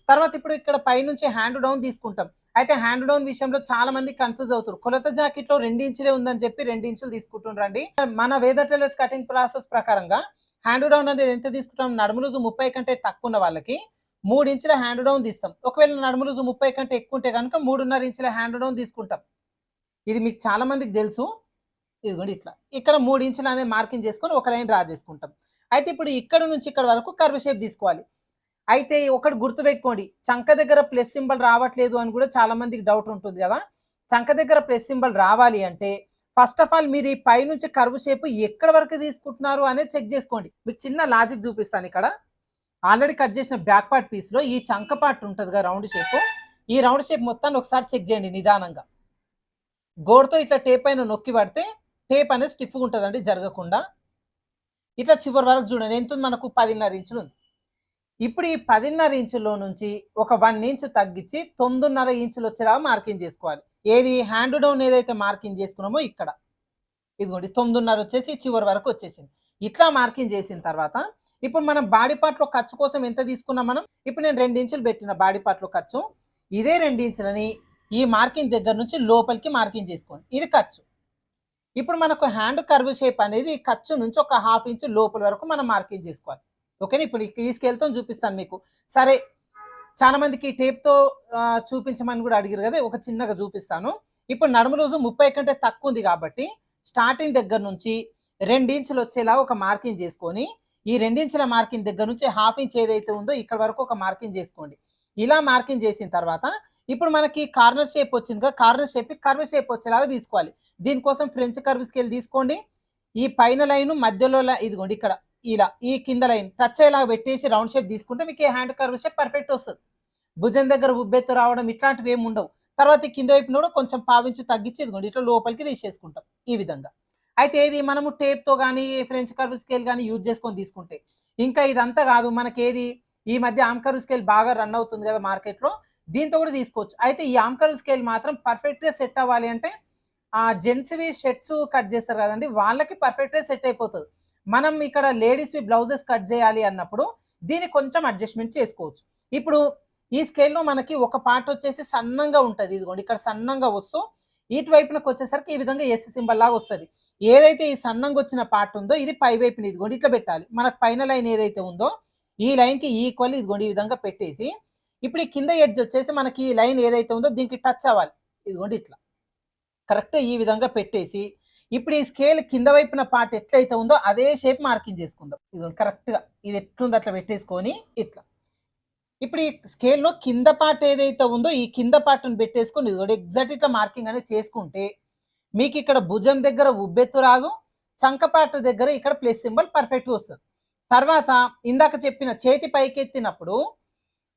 తర్వాత ఇప్పుడు ఇక్కడ పైనుంచి హ్యాండ్ డౌన్ తీసుకుంటాం. అయితే హ్యాండ్ డౌన్ విషయంలో చాలా మంది కన్‌ఫ్యూజ్ అవుతుర్రు. కొలత జాకెట్‌లో 2 ఇంచులే ఉందని చెప్పి 2 ఇంచులు తీసుకుంటుండ్రండి. మన వేద టైలర్స్ కటింగ్ ప్రాసెస్ ప్రకారంగా హ్యాండ్ డౌన్ అనేది ఎంత తీసుకుంటాం? నడుము లూజు 30 కంటే తక్కువ ఉన్న వాళ్ళకి 3 ఇంచుల హ్యాండ్ డౌన్ తీస్తాం. ఒకవేళ నడుము లూజు 30 కంటే ఎక్కువ ఉంటే గనుక 3.5 ఇంచుల హ్యాండ్ డౌన్ తీసుకుంటాం. ఇది మీకు చాలా మందికి తెలుసు. ఇదిగోండి ఇట్లా. ఇక్కడ 3 ఇంచులు అనేది మార్కింగ్ చేసుకొని ఒక లైన్ డ్రా చేసుకుంటాం. అయితే ఇప్పుడు ఇక్కడ నుంచి ఇక్కడ వరకు కర్వ్ షేప్ తీసుకోవాలి. అయితే ఒకటి గుర్తుపెట్టుకోండి, చంక దగ్గర ప్లస్ సింబల్ రావట్లేదు అని కూడా చాలా మందికి డౌట్ ఉంటుంది కదా. చంక దగ్గర ప్లస్ సింబల్ రావాలి అంటే ఫస్ట్ ఆఫ్ ఆల్ మీరు ఈ పై నుంచి కర్వ్ షేప్ ఎక్కడ వరకు తీసుకుంటున్నారు అనేది చెక్ చేసుకోండి. మీకు చిన్న లాజిక్ చూపిస్తాను. ఇక్కడ ఆల్రెడీ కట్ చేసిన బ్యాక్ పార్ట్ పీస్ లో ఈ చంక పార్ట్ ఉంటుంది కదా రౌండ్ షేప్, ఈ రౌండ్ షేప్ మొత్తాన్ని ఒకసారి చెక్ చేయండి నిదానంగా. గోడతో ఇట్లా టేప్ పైన నొక్కి పడితే టేప్ అనేది స్టిఫ్గా ఉంటుందండి, జరగకుండా. ఇట్లా చివరి వరకు చూడండి ఎంత ఉంది, మనకు 10.5 ఇంచులు ఉంది. ఇప్పుడు ఈ 10.5 ఇంచుల్లో నుంచి ఒక 1 ఇంచ్ తగ్గించి 9.5 ఇంచులు వచ్చేలాగా మార్కింగ్ చేసుకోవాలి. ఏది హ్యాండ్ డౌన్ ఏదైతే మార్కింగ్ చేసుకున్నామో ఇక్కడ ఇదిగోండి 9.5 వచ్చేసి చివరి వరకు వచ్చేసింది. ఇట్లా మార్కింగ్ చేసిన తర్వాత ఇప్పుడు మనం బాడీ పార్ట్ లో ఖర్చు కోసం ఎంత తీసుకున్నాం మనం? ఇప్పుడు నేను 2 ఇంచులు పెట్టిన బాడీ పార్ట్ లో ఖర్చు. ఇదే 2 ఇంచులని ఈ మార్కింగ్ దగ్గర నుంచి లోపలికి మార్కింగ్ చేసుకోండి. ఇది ఖర్చు. ఇప్పుడు మనకు హ్యాండ్ కర్వ్ షేప్ అనేది ఖర్చు నుంచి ఒక 1/2 ఇంచ్ లోపల వరకు మనం మార్కింగ్ చేసుకోవాలి. ఓకేనా? ఇప్పుడు ఈ స్కేల్తో చూపిస్తాను మీకు. సరే, చాలా మందికి టేప్తో చూపించమని కూడా అడిగారు కదా, ఒక చిన్నగా చూపిస్తాను. ఇప్పుడు నడుము రోజు 30 కంటే తక్కువ ఉంది కాబట్టి స్టార్టింగ్ దగ్గర నుంచి 2 ఇంచులు వచ్చేలా ఒక మార్కింగ్ చేసుకొని ఈ 2 ఇంచుల మార్కింగ్ దగ్గర నుంచి 1/2 ఇంచ్ ఏదైతే ఉందో ఇక్కడ వరకు ఒక మార్కింగ్ చేసుకోండి. ఇలా మార్కింగ్ చేసిన తర్వాత ఇప్పుడు మనకి కార్నర్ షేప్ వచ్చింది కదా, కార్నర్ షేప్ కర్వ్ షేప్ వచ్చేలాగా తీసుకోవాలి. దీనికోసం ఫ్రెంచ్ కర్వ్ స్కేల్ తీసుకోండి. ఈ పైన లైన్ మధ్యలో ఇదిగోండి ఇక్కడ ఇలా ఈ కింద లైన్ టచ్ అయ్యేలాగా పెట్టేసి రౌండ్ షేప్ తీసుకుంటే మీకు హ్యాండ్ కర్వ్ షేప్ పర్ఫెక్ట్ వస్తుంది. భుజం దగ్గర ఉబ్బెత్తు రావడం ఇట్లాంటివి ఏమి ఉండవు. తర్వాత కింద వైపున కూడా కొంచెం పావించు తగ్గించి ఇదిగోండి ఇట్లా లోపలికి తీసేసుకుంటాం ఈ విధంగా. అయితే ఏది మనము టేప్తో కానీ ఫ్రెంచ్ కర్వ్ స్కేల్ కానీ యూజ్ చేసుకొని తీసుకుంటే ఇంకా ఇదంతా కాదు, మనకి ఏది ఈ మధ్య ఆమ్ కర్వ్ స్కేల్ బాగా రన్ అవుతుంది కదా మార్కెట్లో, దీంతో కూడా తీసుకోవచ్చు. అయితే ఈ ఆమ్ కర్వ్ స్కేల్ మాత్రం పర్ఫెక్ట్గా సెట్ అవ్వాలి అంటే జెంట్స్వి షర్ట్స్ కట్ చేస్తారు కదండి, వాళ్ళకి పర్ఫెక్ట్గా సెట్ అయిపోతుంది. మనం ఇక్కడ లేడీస్వి బ్లౌజెస్ కట్ చేయాలి అన్నప్పుడు దీన్ని కొంచెం అడ్జస్ట్మెంట్ చేసుకోవచ్చు. ఇప్పుడు ఈ స్కేల్లో మనకి ఒక పార్ట్ వచ్చేసి సన్నంగా ఉంటుంది, ఇదిగోండి ఇక్కడ సన్నంగా వస్తూ ఇటువైపునకు వచ్చేసరికి ఈ విధంగా ఎస్ సింబల్ లాగా వస్తుంది. ఏదైతే ఈ సన్నంగా వచ్చిన పార్ట్ ఉందో ఇది పై వైపున ఇదిగోండి ఇట్లా పెట్టాలి. మనకు పైన లైన్ ఏదైతే ఉందో ఈ లైన్కి ఈక్వల్ ఇదిగోండి ఈ విధంగా పెట్టేసి ఇప్పుడు ఈ కింద ఎడ్జ్ వచ్చేసి మనకి ఈ లైన్ ఏదైతే ఉందో దీనికి టచ్ అవ్వాలి. ఇదిగోండి ఇట్లా కరెక్ట్ ఈ విధంగా పెట్టేసి ఇప్పుడు ఈ స్కేల్ కింద వైపున పార్ట్ ఎట్లయితే ఉందో అదే షేప్ మార్కింగ్ చేసుకుందాం. ఇదిగోండి కరెక్ట్గా ఇది ఎట్లుందో అట్లా పెట్టేసుకొని ఇట్లా ఇప్పుడు ఈ స్కేల్లో కింద పార్ట్ ఏదైతే ఉందో ఈ కింద పార్ట్ని పెట్టేసుకొని ఇదిగోండి ఎగ్జాక్ట్ ఇట్లా మార్కింగ్ అనేది చేసుకుంటే మీకు ఇక్కడ భుజం దగ్గర ఉబ్బెత్తు రాదు, చంక పార్ట్ దగ్గర ఇక్కడ ప్లస్ సింబల్ పర్ఫెక్ట్గా వస్తుంది. తర్వాత ఇందాక చెప్పిన చేతి పైకెత్తినప్పుడు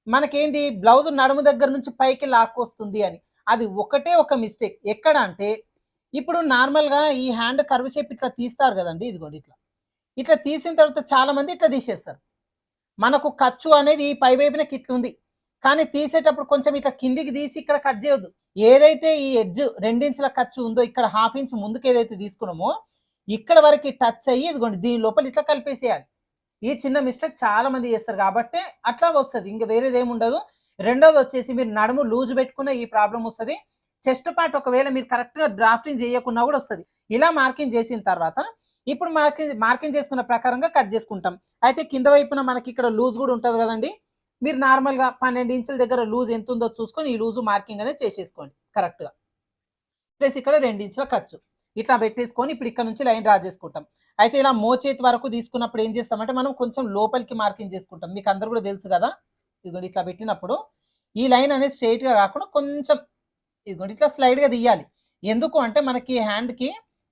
మనకేంది బ్లౌజ్ నడుము దగ్గర నుంచి పైకి లాక్కొస్తుంది అని, అది ఒకటే ఒక మిస్టేక్. ఎక్కడ అంటే ఇప్పుడు నార్మల్గా ఈ హ్యాండ్ కర్వ్ షేప్ ఇట్లా తీస్తారు కదండి, ఇదిగోండి ఇట్లా ఇట్లా తీసిన తర్వాత చాలా మంది ఇట్లా తీసేస్తారు. మనకు ఖర్చు అనేది ఈ పై వైపునకి ఇట్లా ఉంది, కానీ తీసేటప్పుడు కొంచెం ఇట్లా కిందికి తీసి ఇక్కడ కట్ చేయొద్దు. ఏదైతే ఈ ఎడ్జ్ 2 ఇంచుల ఖర్చు ఉందో ఇక్కడ 1/2 ఇంచ్ ముందుకు ఏదైతే తీసుకున్నామో ఇక్కడ వరకు టచ్ అయ్యి ఇదిగోండి దీని లోపల ఇట్లా కలిపేసేయాలి. ఈ చిన్న మిస్టేక్ చాలా మంది చేస్తారు కాబట్టి అట్లా వస్తుంది, ఇంకా వేరేది ఏమి ఉండదు. రెండోది వచ్చేసి మీరు నడుము లూజ్ పెట్టుకున్న ఈ ప్రాబ్లం వస్తుంది. చెస్ట్ పార్ట్ ఒకవేళ మీరు కరెక్ట్గా డ్రాఫ్టింగ్ చేయకున్నా కూడా వస్తుంది. ఇలా మార్కింగ్ చేసిన తర్వాత ఇప్పుడు మార్కింగ్ చేసుకున్న ప్రకారంగా కట్ చేసుకుంటాం. అయితే కింద వైపున మనకి ఇక్కడ లూజ్ కూడా ఉంటుంది కదండి, మీరు నార్మల్గా 12 ఇంచుల దగ్గర లూజ్ ఎంత ఉందో చూసుకొని ఈ లూజు మార్కింగ్ అనేది చేసేసుకోండి కరెక్ట్గా. ప్లస్ ఇక్కడ 2 ఇంచుల ఖర్చు ఇట్లా పెట్టేసుకొని ఇప్పుడు ఇక్కడ నుంచి లైన్ డ్రా చేసుకుంటాం. అయితే ఇలా మోచేతి వరకు తీసుకున్నప్పుడు ఏం చేస్తామంటే మనం కొంచెం లోపలికి మార్కింగ్ చేసుకుంటాం. మీకు అందరు కూడా తెలుసు కదా, ఇదిగోండి ఇట్లా పెట్టినప్పుడు ఈ లైన్ అనేది స్ట్రైట్గా కాకుండా కొంచెం ఇదిగోండి ఇట్లా స్లైడ్గా తీయాలి. ఎందుకు అంటే మనకి హ్యాండ్కి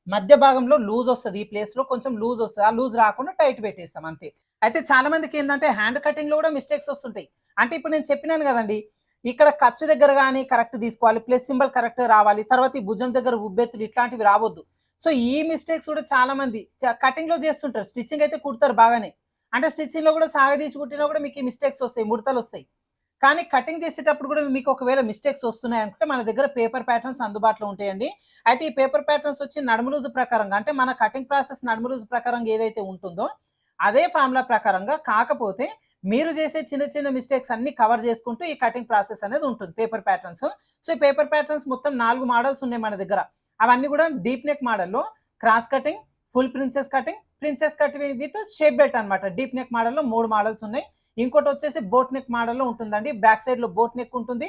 మధ్య భాగంలో లూజ్ వస్తుంది, ఈ ప్లేస్లో కొంచెం లూజ్ వస్తుంది, ఆ లూజ్ రాకుండా టైట్ పెట్టేస్తాం అంతే. అయితే చాలా మందికి ఏంటంటే హ్యాండ్ కటింగ్లో కూడా మిస్టేక్స్ వస్తుంటాయి. అంటే ఇప్పుడు నేను చెప్పినాను కదండి, ఇక్కడ ఖర్చు దగ్గర గాని కరెక్ట్ తీసుకోవాలి. ప్లస్ సింబల్ కరెక్ట్‌గా రావాలి. తర్వాత ఈ భుజం దగ్గర ఉబ్బెత్తులు ఇట్లాంటివి రావొద్దు. సో, ఈ మిస్టేక్స్ కూడా చాలా మంది కటింగ్‌లో చేస్తుంటారు. స్టిచ్చింగ్ అయితే కుడతారు బాగానే. అంటే స్టిచ్చింగ్‌లో కూడా సాగదీసి కుట్టినా కూడా మీకు ఈ మిస్టేక్స్ వస్తాయి. ముడతలొస్తాయి. కానీ కటింగ్ చేసేటప్పుడు కూడా మీకు ఒకవేళ మిస్టేక్స్ వస్తున్నాయనుకుంటే మన దగ్గర పేపర్ ప్యాటర్న్స్ అందుబాటులో ఉంటాయండి. అయితే ఈ పేపర్ ప్యాటర్న్స్ వచ్చి నడుము లూజ్ ప్రకారంగా అంటే మన కటింగ్ ప్రాసెస్ నడుము లూజ్ ప్రకారంగా ఏదైతే ఉంటుందో అదే ఫార్ములా ప్రకారంగా కాకపోతే మీరు చేసే చిన్న చిన్న మిస్టేక్స్ అన్ని కవర్ చేసుకుంటూ ఈ కటింగ్ ప్రాసెస్ అనేది ఉంటుంది పేపర్ ప్యాటర్న్స్. సో, ఈ పేపర్ ప్యాటర్న్స్ మొత్తం 4 మోడల్స్ ఉన్నాయి మన దగ్గర. అవన్నీ కూడా డీప్ నెక్ మోడల్‌లో cross cutting, full princess cutting with shape belt అన్నమాట. డీప్ నెక్ మోడల్‌లో 3 మోడల్స్ ఉన్నాయి. ఇంకోటి వచ్చేసి బోట్ నెక్ మోడల్‌లో ఉంటుందండి. బ్యాక్ సైడ్‌లో బోట్ నెక్ ఉంటుంది.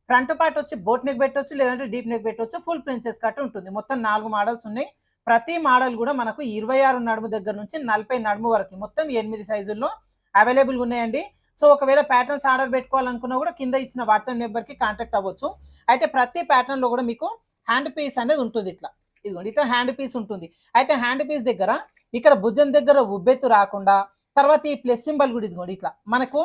ఫ్రంట్ పార్ట్ వచ్చి బోట్ నెక్ పెట్టొచ్చు, లేదంటే డీప్ నెక్ పెట్టొచ్చు. ఫుల్ ప్రిన్సెస్ కట్ ఉంటుంది. మొత్తం 4 మోడల్స్ ఉన్నాయి. ప్రతి మోడల్ కూడా మనకు 26 నడుము దగ్గర నుంచి 40 నడుము వరకు మొత్తం 8 సైజుల్లో అవైలబుల్‌గా ఉన్నాయండి. సో, ఒకవేళ ప్యాటర్న్స్ ఆర్డర్ పెట్టుకోవాలనుకున్నా కూడా కింద ఇచ్చిన వాట్సాప్ నెంబర్‌కి కాంటాక్ట్ అవ్వచ్చు. అయితే ప్రతి ప్యాటర్న్‌లో కూడా మీకు హ్యాండ్ పీస్ అనేది ఉంటుంది ఇట్లా. ఇదిగోండి ఇట్లా హ్యాండ్ పీస్ ఉంటుంది. అయితే హ్యాండ్ పీస్ దగ్గర ఇక్కడ భుజం దగ్గర ఉబ్బెత్తు రాకుండా తర్వాత ఈ ప్లస్ సింబల్ కూడా ఇదిగోండి ఇట్లా మనకు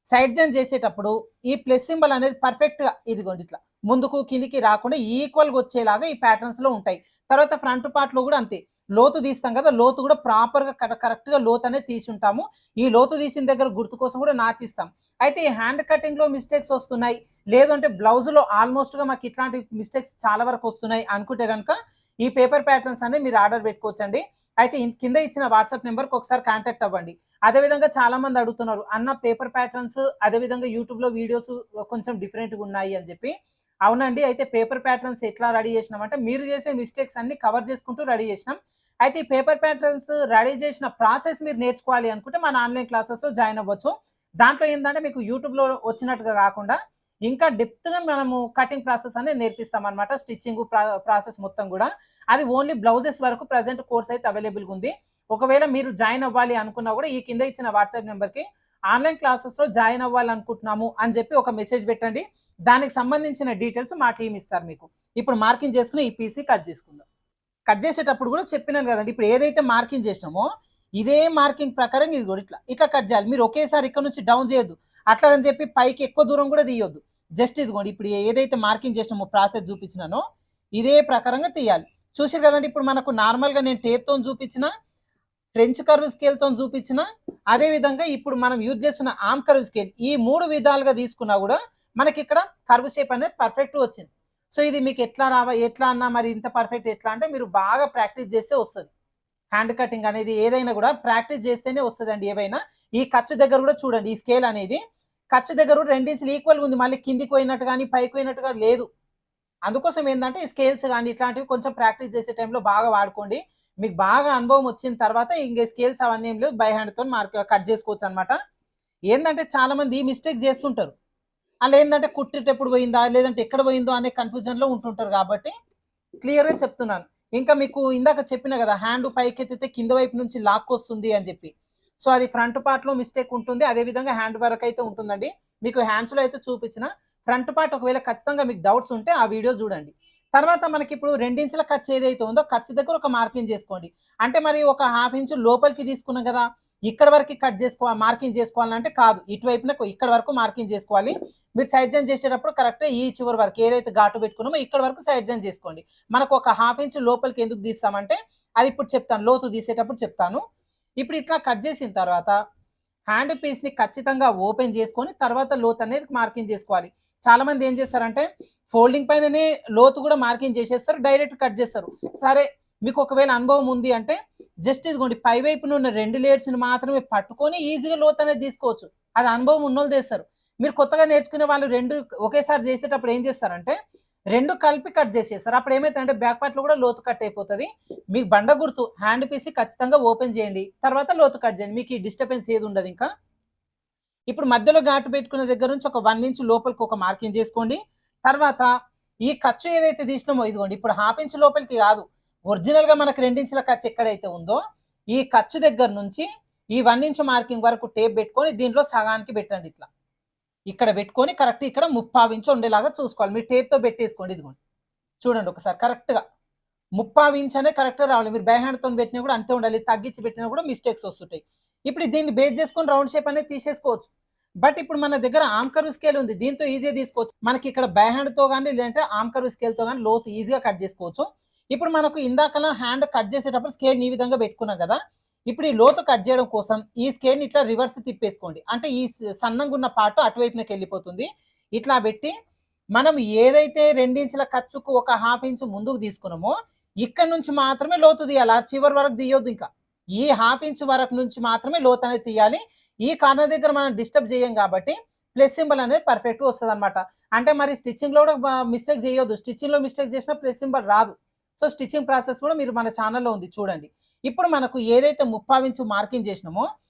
సైడ్ జాయిన్ చేసేటప్పుడు ఈ ప్లస్ సింబల్ అనేది పర్ఫెక్ట్‌గా ఇదిగోండి ఇట్లా ముందుకు కిందికి రాకుండా ఈక్వల్‌గా వచ్చేలాగా ఈ ప్యాటర్న్స్‌లో ఉంటాయి. తర్వాత ఫ్రంట్ పార్ట్‌లో కూడా అంతే. లోతు తీస్తాం కదా! లోతు కూడా ప్రాపర్‌గా కరెక్ట్‌గా లోతు అనేది తీసుంటాము. ఈ లోతు తీసిన దగ్గర గుర్తు కోసం కూడా నాచిస్తాం. అయితే ఈ హ్యాండ్ కటింగ్‌లో మిస్టేక్స్ వస్తున్నాయి. లేదు అంటే బ్లౌజ్‌లో ఆల్‌మోస్ట్‌గా మాకు ఇట్లాంటి మిస్టేక్స్ చాలా వరకు వస్తున్నాయి అనుకుంటే గనుక ఈ పేపర్ ప్యాటర్న్స్ అనేవి మీరు ఆర్డర్ పెట్టుకోవచ్చండి. అయితే కింద ఇచ్చిన వాట్సాప్ నెంబర్‌కి ఒకసారి కాంటాక్ట్ అవ్వండి. అదేవిధంగా చాలా మంది అడుగుతున్నారు. అన్న పేపర్ ప్యాటర్న్స్ అదేవిధంగా యూట్యూబ్‌లో వీడియోస్ కొంచెం డిఫరెంట్‌గా ఉన్నాయి అని చెప్పి. అవునండి. అయితే పేపర్ ప్యాటర్న్స్ ఎట్లా రెడీ చేసినామంటే మీరు చేసే మిస్టేక్స్ అన్ని కవర్ చేసుకుంటూ రెడీ చేసినాం. అయితే ఈ పేపర్ ప్యాటర్న్స్ రెడీ చేసిన ప్రాసెస్ మీరు నేర్చుకోవాలి అనుకుంటే మన ఆన్‌లైన్ క్లాసెస్‌లో జాయిన్ అవ్వచ్చు. దాంట్లో ఏందంటే మీకు యూట్యూబ్‌లో వచ్చినట్టుగా కాకుండా ఇంకా డెప్త్‌గా మనము కటింగ్ ప్రాసెస్ అనేది నేర్పిస్తామన్నమాట. స్టిచ్చింగ్ ప్రాసెస్ మొత్తం గూడా. అది ఓన్లీ బ్లౌజెస్ వరకు ప్రెజెంట్ కోర్స్ అయితే అవైలబుల్‌గా ఉంది. ఒకవేళ మీరు జాయిన్ అవ్వాలి అనుకున్నా కూడా ఈ కింద ఇచ్చిన వాట్సాప్ నెంబర్‌కి ఆన్‌లైన్ క్లాసెస్‌లో జాయిన్ అవ్వాలనుకుంటున్నాము అని చెప్పి ఒక మెసేజ్ పెట్టండి. దానికి సంబంధించిన డీటెయిల్స్ మా టీమ్ ఇస్తారు మీకు. ఇప్పుడు మార్కింగ్ చేసుకొని ఈ పీసీ కట్ చేసుకుందాం. కట్ చేసేటప్పుడు కూడా చెప్పినాను కదండీ! ఇప్పుడు ఏదైతే మార్కింగ్ చేసినామో ఇదే మార్కింగ్ ప్రకారం ఇది కూడా ఇట్లా కట్ చేయాలి. మీరు ఒకేసారి ఇక్కడ నుంచి డౌన్ చేయొద్దు. అట్లా అని చెప్పి పైకి ఎక్కువ దూరం కూడా తీయొద్దు. జస్ట్ ఇదిగోండి ఇప్పుడు ఏదైతే మార్కింగ్ చేసినామో ప్రాసెస్ చూపించినానో ఇదే ప్రకారంగా తీయాలి. చూసిర్రు కదండీ! ఇప్పుడు మనకు నార్మల్‌గా నేను టేప్‌తోని చూపించిన, ఫ్రెంచ్ కర్వ్ స్కేల్‌తోని చూపించిన, అదే విధంగా ఇప్పుడు మనం యూజ్ చేస్తున్న ఆర్మ్ కర్వ్ స్కేల్ ఈ 3 విధాలుగా తీసుకున్నా కూడా మనకిక్కడ కర్వ్ షేప్ అనేది పర్ఫెక్ట్‌గా వచ్చింది. సో, ఇది మీకు ఎట్లా అన్నా మరి ఇంత పర్ఫెక్ట్ ఎట్లా అంటే మీరు బాగా ప్రాక్టీస్ చేస్తే వస్తది. హ్యాండ్ కటింగ్ అనేది ఏదైనా కూడా ప్రాక్టీస్ చేస్తేనే వస్తదండి ఏవైనా. ఈ ఖర్చు దగ్గర కూడా చూడండి ఈ స్కేల్ అనేది ఖర్చు దగ్గర కూడా 2 ఇంచులు ఈక్వల్‌గా ఉంది. మళ్ళీ కిందికి పోయినట్టు గాని, పైకి పోయినట్టుగా లేదు. అందుకోసం ఏందంటే ఈ స్కేల్స్ గాని ఇట్లాంటివి కొంచెం ప్రాక్టీస్ చేసే టైంలో బాగా వాడుకోండి. మీకు బాగా అనుభవం వచ్చిన తర్వాత ఇంక స్కేల్స్ అవన్నీ ఏం లేవు. బై హ్యాండ్‌తోని కట్ చేసుకోవచ్చనమాట. ఏందంటే చాలా మంది ఈ మిస్టేక్స్ చేస్తుంటారు. ఆళ్ళేందంటే కుట్టేటప్పుడు పోయిందా? లేదంటే ఎక్కడ పోయిందో అనే కన్‌ఫ్యూజన్‌లో ఉంటుంటారు కాబట్టి క్లియర్‌గా చెప్తున్నాను. ఇంకా మీకు ఇందాక చెప్పినా గదా! హ్యాండ్ పైకెత్తితే కింద వైపు నుంచి లాక్కొస్తుంది అని జెప్పి. సో, అది ఫ్రంట్ పార్ట్‌లో మిస్టేక్ ఉంటుంది. అదే విధంగా హ్యాండ్ వరకైతే ఉంటుందండి. మీకు హ్యాండ్స్‌లో అయితే చూపించిన. ఫ్రంట్ పార్ట్ ఒకవేళ ఖచ్చితంగా మీకు డౌట్స్ ఉంటే ఆ వీడియో జూడండి. తర్వాత మనకిప్పుడు 2 ఇంచుల ఖర్చు ఏదైతే ఉందో ఖర్చు దగ్గర ఒక మార్కింగ్ జేసుకోండి. అంటే మరి ఒక హాఫ్ ఇంచు లోపలికి తీసుకున్నాం గదా! ఇక్కడ వరకి మార్కింగ్ జేసుకోవాలంటే కాదు. ఇటువైపున ఇక్కడ వరకు మార్కింగ్ జేసుకోవాలి. మీరు సైడ్ జాయిన్ చేసేటప్పుడు కరెక్ట్‌గా ఈ చివరి వరకు ఏదైతే ఘాటు పెట్టుకున్నామో ఇక్కడ వరకు సైడ్ జాయిన్ చేసుకోండి. మనకు ఒక హాఫ్ ఇంచ్ లోపలికి ఎందుకు తీస్తామంటే అది ఇప్పుడు చెప్తాను. లోతు తీసేటప్పుడు చెప్తాను. ఇప్పుడు ఇట్లా కట్ చేసిన తర్వాత హ్యాండ్ పీస్‌ని ఖచ్చితంగా ఓపెన్ చేసుకొని తర్వాత లోతు అనేది మార్కింగ్ చేసుకోవాలి. చాలా మంది ఏం చేస్తారంటే ఫోల్డింగ్ పైననే లోతు కూడా మార్కింగ్ చేసేస్తారు. డైరెక్ట్ కట్ చేస్తారు. సరే మీకు ఒకవేళ అనుభవం ఉంది అంటే జస్ట్ ఇదిగోండి పై వైపున ఉన్న 2 లేయర్స్‌ని మాత్రమే పట్టుకొని ఈజీగా లోతు అనేది తీసుకోవచ్చు. అది అనుభవం ఉన్నోళ్ళు చేస్తారు. మీరు కొత్తగా నేర్చుకునే వాళ్ళు 2 ఒకేసారి చేసేటప్పుడు ఏం చేస్తారంటే 2 కలిపి కట్ చేసేస్తారు. అప్పుడు ఏమైతదంటే బ్యాక్ పార్ట్‌లో కూడా లోతు కట్ అయిపోతది. మీకు బండ గుర్తు హ్యాండ్ పీస్‌ని ఖచ్చితంగా ఓపెన్ చేయండి. తర్వాత లోతు కట్ చేయండి. మీకు ఈ డిస్టర్బెన్స్ ఏది ఉండదు ఇంకా. ఇప్పుడు మధ్యలో ఘాటు పెట్టుకున్న దగ్గర నుంచి ఒక 1 ఇంచ్ లోపలికి ఒక మార్కింగ్ చేసుకోండి. తర్వాత ఈ ఖర్చు ఏదైతే తీసినామో ఇదిగోండి ఇప్పుడు హాఫ్ ఇంచ్ లోపలికి కాదు. ఒరిజినల్‌గా మనకు 2 ఇంచుల ఖర్చు ఎక్కడైతే ఉందో ఈ ఖర్చు దగ్గర నుంచి ఈ 1 ఇంచ్ మార్కింగ్ వరకు టేప్ పెట్టుకొని దీంట్లో సగానికి పెట్టండి ఇట్లా. ఇక్కడ పెట్టుకొని కరెక్ట్ ఇక్కడ 3/4 ఇంచ్ ఉండేలాగా చూసుకోవాలి. మీరు టేప్‌తో పెట్టేసుకోండి ఇదిగోండి. చూడండి ఒకసారి కరెక్ట్‌గా 3/4 ఇంచ్ అనే కరెక్ట్‌గా రావాలి. మీరు బై హ్యాండ్‌తోని పెట్టినా కూడా అంతే ఉండాలి. తగ్గించి పెట్టినా కూడా మిస్టేక్స్ వస్తుంటాయి. ఇప్పుడు దీన్ని బేస్ చేసుకొని రౌండ్ షేప్ అనేది తీసేసుకోవచ్చు. బట్ ఇప్పుడు మన దగ్గర ఆర్మ్ కర్వ్ స్కేల్ ఉంది. దీంతో ఈజీగా తీసుకోవచ్చు. మనకి ఇక్కడ బై హ్యాండ్ తో గాని లేదంటే ఆర్మ్ కర్వ్ స్కేల్ తో గాని లోతు ఈజీగా కట్ చేసుకోవచ్చు. ఇప్పుడు మనకు ఇందాకలా హ్యాండ్ కట్ చేసేటప్పుడు స్కేల్ ఈ విధంగా పెట్టుకున్నాం కదా. ఇప్పుడు ఈ లోతు కట్ చేయడం కోసం ఈ స్కేల్ని ఇట్లా రివర్స్ తిప్పేసుకోండి. అంటే ఈ సన్నంగా ఉన్న పార్ట్ అటువైపునకి వెళ్ళిపోతుంది. ఇట్లా పెట్టి మనం ఏదైతే 2 ఇంచుల ఖర్చుకు ఒక హాఫ్ ఇంచు ముందుకు తీసుకున్నామో ఇక్కడ నుంచి మాత్రమే లోతు తీయాలి. ఆ చివరి వరకు తీయొద్దు. ఇంకా ఈ హాఫ్ ఇంచు వరకు నుంచి మాత్రమే లోతు అనేది తీయాలి. ఈ కార్నర్ దగ్గర మనం డిస్టర్బ్ చేయం కాబట్టి ప్లస్ సింబల్ అనేది పర్ఫెక్ట్గా వస్తుంది అనమాట. అంటే మరి స్టిచ్చింగ్లో కూడా మిస్టేక్ చేయొద్దు. స్టిచ్చింగ్లో మిస్టేక్ చేసినా ప్లస్ సింబల్ రాదు. సో స్టిచ్చింగ్ ప్రాసెస్ కూడా మీరు మన ఛానల్లో ఉంది చూడండి. ఇప్పుడు మనకు ఏదైతే 3/4 ఇంచు మార్కింగ్ చేసినామో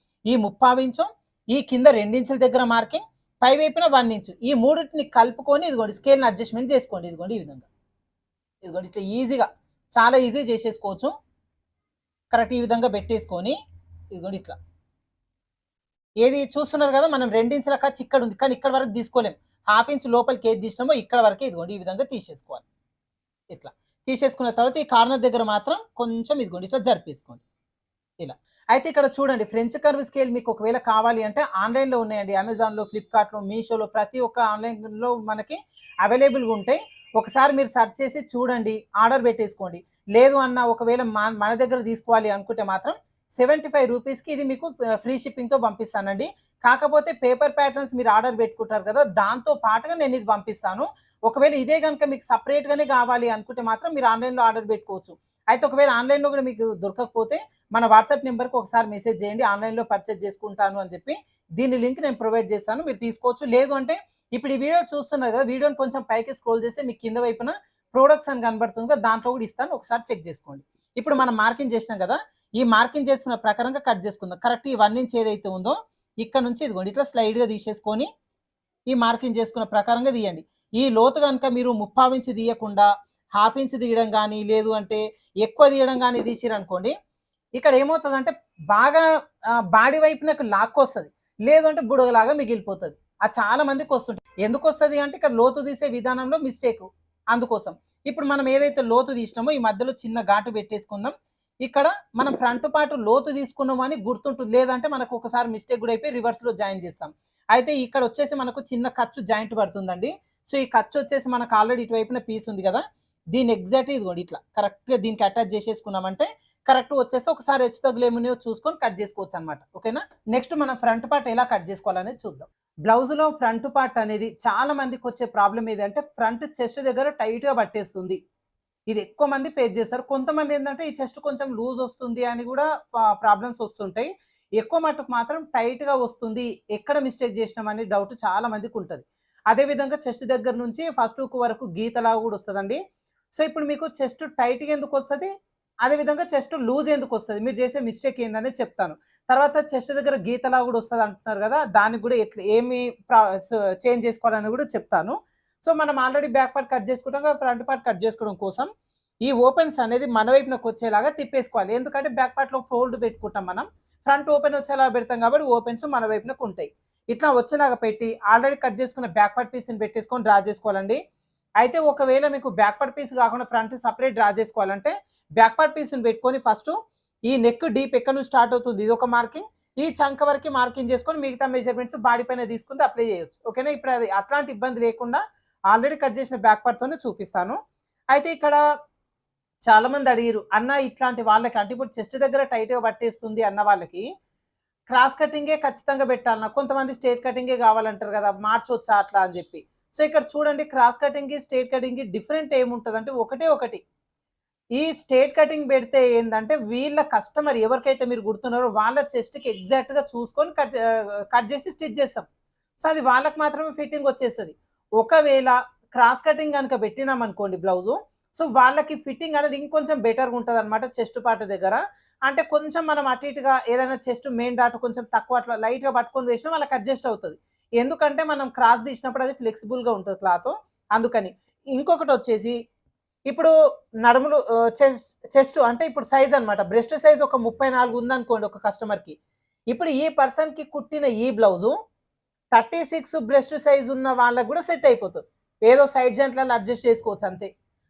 ఈ 3/4 ఇంచు, ఈ కింద 2 ఇంచుల దగ్గర మార్కింగ్, పై వైపున 1 ఇంచు, ఈ మూడింటిని కలుపుకొని ఇదిగోండి స్కేల్ని అడ్జస్ట్మెంట్ చేసుకోండి. ఇదిగోండి ఈ విధంగా, ఇదిగోండి ఇట్లా ఈజీగా, చాలా ఈజీ చేసేసుకోవచ్చు. కరెక్ట్ ఈ విధంగా పెట్టేసుకొని ఇదిగోండి ఇట్లా ఏది చూస్తున్నారు కదా, మనం 2 ఇంచుల ఖర్చు ఇక్కడ ఉంది కానీ ఇక్కడ వరకు తీసుకోలేం. హాఫ్ ఇంచు లోపలికి ఏది తీసినామో ఇక్కడ వరకే ఇదిగోండి ఈ విధంగా తీసేసుకోవాలి. ఇట్లా తీసేసుకున్న తర్వాత ఈ కార్నర్ దగ్గర మాత్రం కొంచెం ఇదిగోండి ఇట్లా జరిపేసుకోండి ఇలా. అయితే ఇక్కడ చూడండి ఫ్రెంచ్ కర్వ్ స్కేల్ మీకు ఒకవేళ కావాలి అంటే ఆన్లైన్లో ఉన్నాయండి. అమెజాన్లో, ఫ్లిప్కార్ట్లో, మీషోలో ప్రతి ఒక్క ఆన్లైన్లో మనకి అవైలబుల్గా ఉంటాయి. ఒకసారి మీరు సెర్చ్ చేసి చూడండి, ఆర్డర్ పెట్టేసుకోండి. లేదు అన్న ఒకవేళ మన దగ్గర తీసుకోవాలి అనుకుంటే మాత్రం 75 రూపీస్కి ఇది మీకు ఫ్రీ షిప్పింగ్తో పంపిస్తానండి. కాకపోతే పేపర్ ప్యాటర్న్స్ మీరు ఆర్డర్ పెట్టుకుంటారు కదా, దాంతో పాటుగా నేను ఇది పంపిస్తాను. ఒకవేళ ఇదే కనుక మీకు సపరేట్గానే కావాలి అనుకుంటే మాత్రం మీరు ఆన్లైన్లో ఆర్డర్ పెట్టుకోవచ్చు. అయితే ఒకవేళ ఆన్లైన్లో కూడా మీకు దొరకకపోతే మన వాట్సాప్ నెంబర్కి ఒకసారి మెసేజ్ చేయండి, ఆన్లైన్లో పర్చేజ్ చేసుకుంటాను అని చెప్పి. దీని లింక్ నేను ప్రొవైడ్ చేస్తాను, మీరు తీసుకోవచ్చు. లేదు అంటే ఇప్పుడు ఈ వీడియో చూస్తున్నారు కదా, వీడియోని కొంచెం పైకి స్క్రోల్ చేస్తే మీకు కింద వైపున ప్రొడక్ట్స్ అని కనబడుతుంది కదా, దాంట్లో కూడా ఇస్తాను, ఒకసారి చెక్ చేసుకోండి. ఇప్పుడు మనం మార్కింగ్ చేసినాం కదా, ఈ మార్కింగ్ చేసుకున్న ప్రకారంగా కట్ చేసుకుందాం. కరెక్ట్ ఈ 1 ఇంచ్ ఏదైతే ఉందో ఇక్కడ నుంచి ఇదిగోండి ఇట్లా స్లైడ్గా తీసేసుకొని ఈ మార్కింగ్ చేసుకున్న ప్రకారంగా తీయండి. ఈ లోతు కనుక మీరు 3/4 ఇంచు తీయకుండా హాఫ్ ఇంచు తీయడం కానీ లేదు అంటే ఎక్కువ తీయడం కానీ తీసిరనుకోండి, ఇక్కడ ఏమవుతుందంటే బాగా బాడీ వైపునకు లాక్కొస్తుంది, లేదు అంటే బుడగలాగా మిగిలిపోతుంది. అది చాలా మందికి వస్తుంది. ఎందుకు వస్తుంది అంటే ఇక్కడ లోతు తీసే విధానంలో మిస్టేక్, అందుకోసం. ఇప్పుడు మనం ఏదైతే లోతు తీసినామో ఈ మధ్యలో చిన్న ఘాటు పెట్టేసుకుందాం. ఇక్కడ మనం ఫ్రంట్ పార్ట్ లోతు తీసుకున్నాము అని గుర్తుంటుంది, లేదంటే మనకు ఒకసారి మిస్టేక్ కూడా అయిపోయి రివర్స్లో జాయిన్ చేస్తాం. అయితే ఇక్కడ వచ్చేసి మనకు చిన్న ఖర్చు జాయింట్ పడుతుందండి. సో ఈ ఖర్చు వచ్చేసి మనకు ఆల్రెడీ ఇటువైపున పీస్ ఉంది కదా, దీన్ని ఎగ్జాక్ట్గా ఇదిగోండి ఇట్లా కరెక్ట్గా దీనికి అటాచ్ చేసేసుకున్నామంటే కరెక్ట్ వచ్చేసి ఒకసారి హెచ్చు తగ్గులేమో చూసుకొని కట్ చేసుకోవచ్చు అనమాట. ఓకేనా. నెక్స్ట్ మనం ఫ్రంట్ పార్ట్ ఎలా కట్ చేసుకోవాలనేది చూద్దాం. బ్లౌజ్లో ఫ్రంట్ పార్ట్ అనేది చాలా మందికి వచ్చే ప్రాబ్లం ఏదంటే ఫ్రంట్ చెస్ట్ దగ్గర టైట్గా పట్టేస్తుంది. ఇది ఎక్కువ మంది ఫేస్ చేస్తారు. కొంతమంది ఏంటంటే ఈ చెస్ట్ కొంచెం లూజ్ వస్తుంది అని కూడా ప్రాబ్లమ్స్ వస్తుంటాయి. ఎక్కువ మట్టుకు మాత్రం టైట్గా వస్తుంది, ఎక్కడ మిస్టేక్ చేసినామని డౌట్ చాలా మందికి ఉంటుంది. అదేవిధంగా చెస్ట్ దగ్గర నుంచి ఫస్ట్ హుక్ వరకు గీతలా కూడా వస్తుందండి. సో ఇప్పుడు మీకు చెస్ట్ టైట్గా ఎందుకు వస్తుంది, అదేవిధంగా చెస్ట్ లూజ్ ఎందుకు వస్తుంది, మీరు చేసే మిస్టేక్ ఏందనేది చెప్తాను. తర్వాత చెస్ట్ దగ్గర గీతలా కూడా వస్తుంది అంటున్నారు కదా, దానికి కూడా ఎట్లా ఏమి చేంజ్ చేసుకోవాలని కూడా చెప్తాను. సో మనం ఆల్రెడీ బ్యాక్ పార్ట్ కట్ చేసుకుంటాం కదా, ఫ్రంట్ పార్ట్ కట్ చేసుకోవడం కోసం ఈ ఓపెన్స్ అనేది మన వైపునకు వచ్చేలాగా తిప్పేసుకోవాలి. ఎందుకంటే బ్యాక్ పార్ట్లో ఫోల్డ్ పెట్టుకుంటాం, మనం ఫ్రంట్ ఓపెన్ వచ్చేలాగా పెడతాం కాబట్టి ఓపెన్స్ మన వైపునకు ఉంటాయి. ఇట్లా వచ్చేలాగా పెట్టి ఆల్రెడీ కట్ చేసుకున్న బ్యాక్ పార్ట్ పీస్ని పెట్టేసుకొని డ్రా చేసుకోవాలండి. అయితే ఒకవేళ మీకు బ్యాక్ పార్ట్ పీస్ కాకుండా ఫ్రంట్ సపరేట్ డ్రా చేసుకోవాలంటే బ్యాక్ పార్ట్ పీస్ని పెట్టుకొని ఫస్ట్ ఈ నెక్ డీప్ ఎక్కడ నుంచి స్టార్ట్ అవుతుంది ఇది ఒక మార్కింగ్, ఈ చంక వరకు మార్కింగ్ చేసుకొని మిగతా మెజర్మెంట్స్ బాడీ పైన తీసుకుంటే అప్లై చేయొచ్చు. ఓకేనా. ఇప్పుడు అది అట్లాంటి ఇబ్బంది లేకుండా ఆల్రెడీ కట్ చేసిన బ్యాక్ పార్ట్తోనే చూపిస్తాను. అయితే ఇక్కడ చాలా మంది అడిగారు, అన్న ఇట్లాంటి వాళ్ళకి అంటే ఇప్పుడు చెస్ట్ దగ్గర టైట్గా పట్టేస్తుంది అన్న వాళ్ళకి క్రాస్ కటింగే ఖచ్చితంగా పెట్టాలన్న, కొంతమంది స్ట్రేట్ కటింగే కావాలంటారు కదా, మార్చొచ్చా అట్లా అని చెప్పి. సో ఇక్కడ చూడండి క్రాస్ కటింగ్కి స్ట్రేట్ కటింగ్కి డిఫరెంట్ ఏముంటుంది అంటే ఒకటి ఈ స్ట్రేట్ కటింగ్ పెడితే ఏంటంటే వీళ్ళ కస్టమర్ ఎవరికైతే మీరు గుర్తున్నారో వాళ్ళ చెస్ట్కి ఎగ్జాక్ట్గా చూసుకొని కట్ చేసి స్టిచ్ చేస్తాం. సో అది వాళ్ళకి మాత్రమే ఫిట్టింగ్ వచ్చేస్తుంది. ఒకవేళ క్రాస్ కటింగ్ కనుక పెట్టినాం అనుకోండి బ్లౌజు, సో వాళ్ళకి ఫిట్టింగ్ అనేది ఇంకొంచెం బెటర్గా ఉంటుంది అనమాట. చెస్ట్ పార్ట్ దగ్గర అంటే కొంచెం మనం అటు ఇటుగా ఏదైనా చెస్ట్ మెయిన్ డాట్ కొంచెం తక్కువ అట్లా లైట్గా పట్టుకొని వేసినా వాళ్ళకి అడ్జస్ట్ అవుతుంది. ఎందుకంటే మనం క్రాస్ తీసినప్పుడు అది ఫ్లెక్సిబుల్గా ఉంటుంది క్లాత్, అందుకని. ఇంకొకటి వచ్చేసి ఇప్పుడు నడుములు చెస్ట్ అంటే ఇప్పుడు సైజ్ అనమాట, బ్రెస్ట్ సైజ్ ఒక 34 ఉందనుకోండి ఒక కస్టమర్కి. ఇప్పుడు ఈ పర్సన్కి కుట్టిన ఈ బ్లౌజు 36 బ్రెస్ట్ సైజ్ ఉన్న వాళ్ళకి కూడా సెట్ అయిపోతుంది. ఏదో సైడ్ జాయింట్లలో అడ్జస్ట్ చేసుకోవచ్చు అంతే.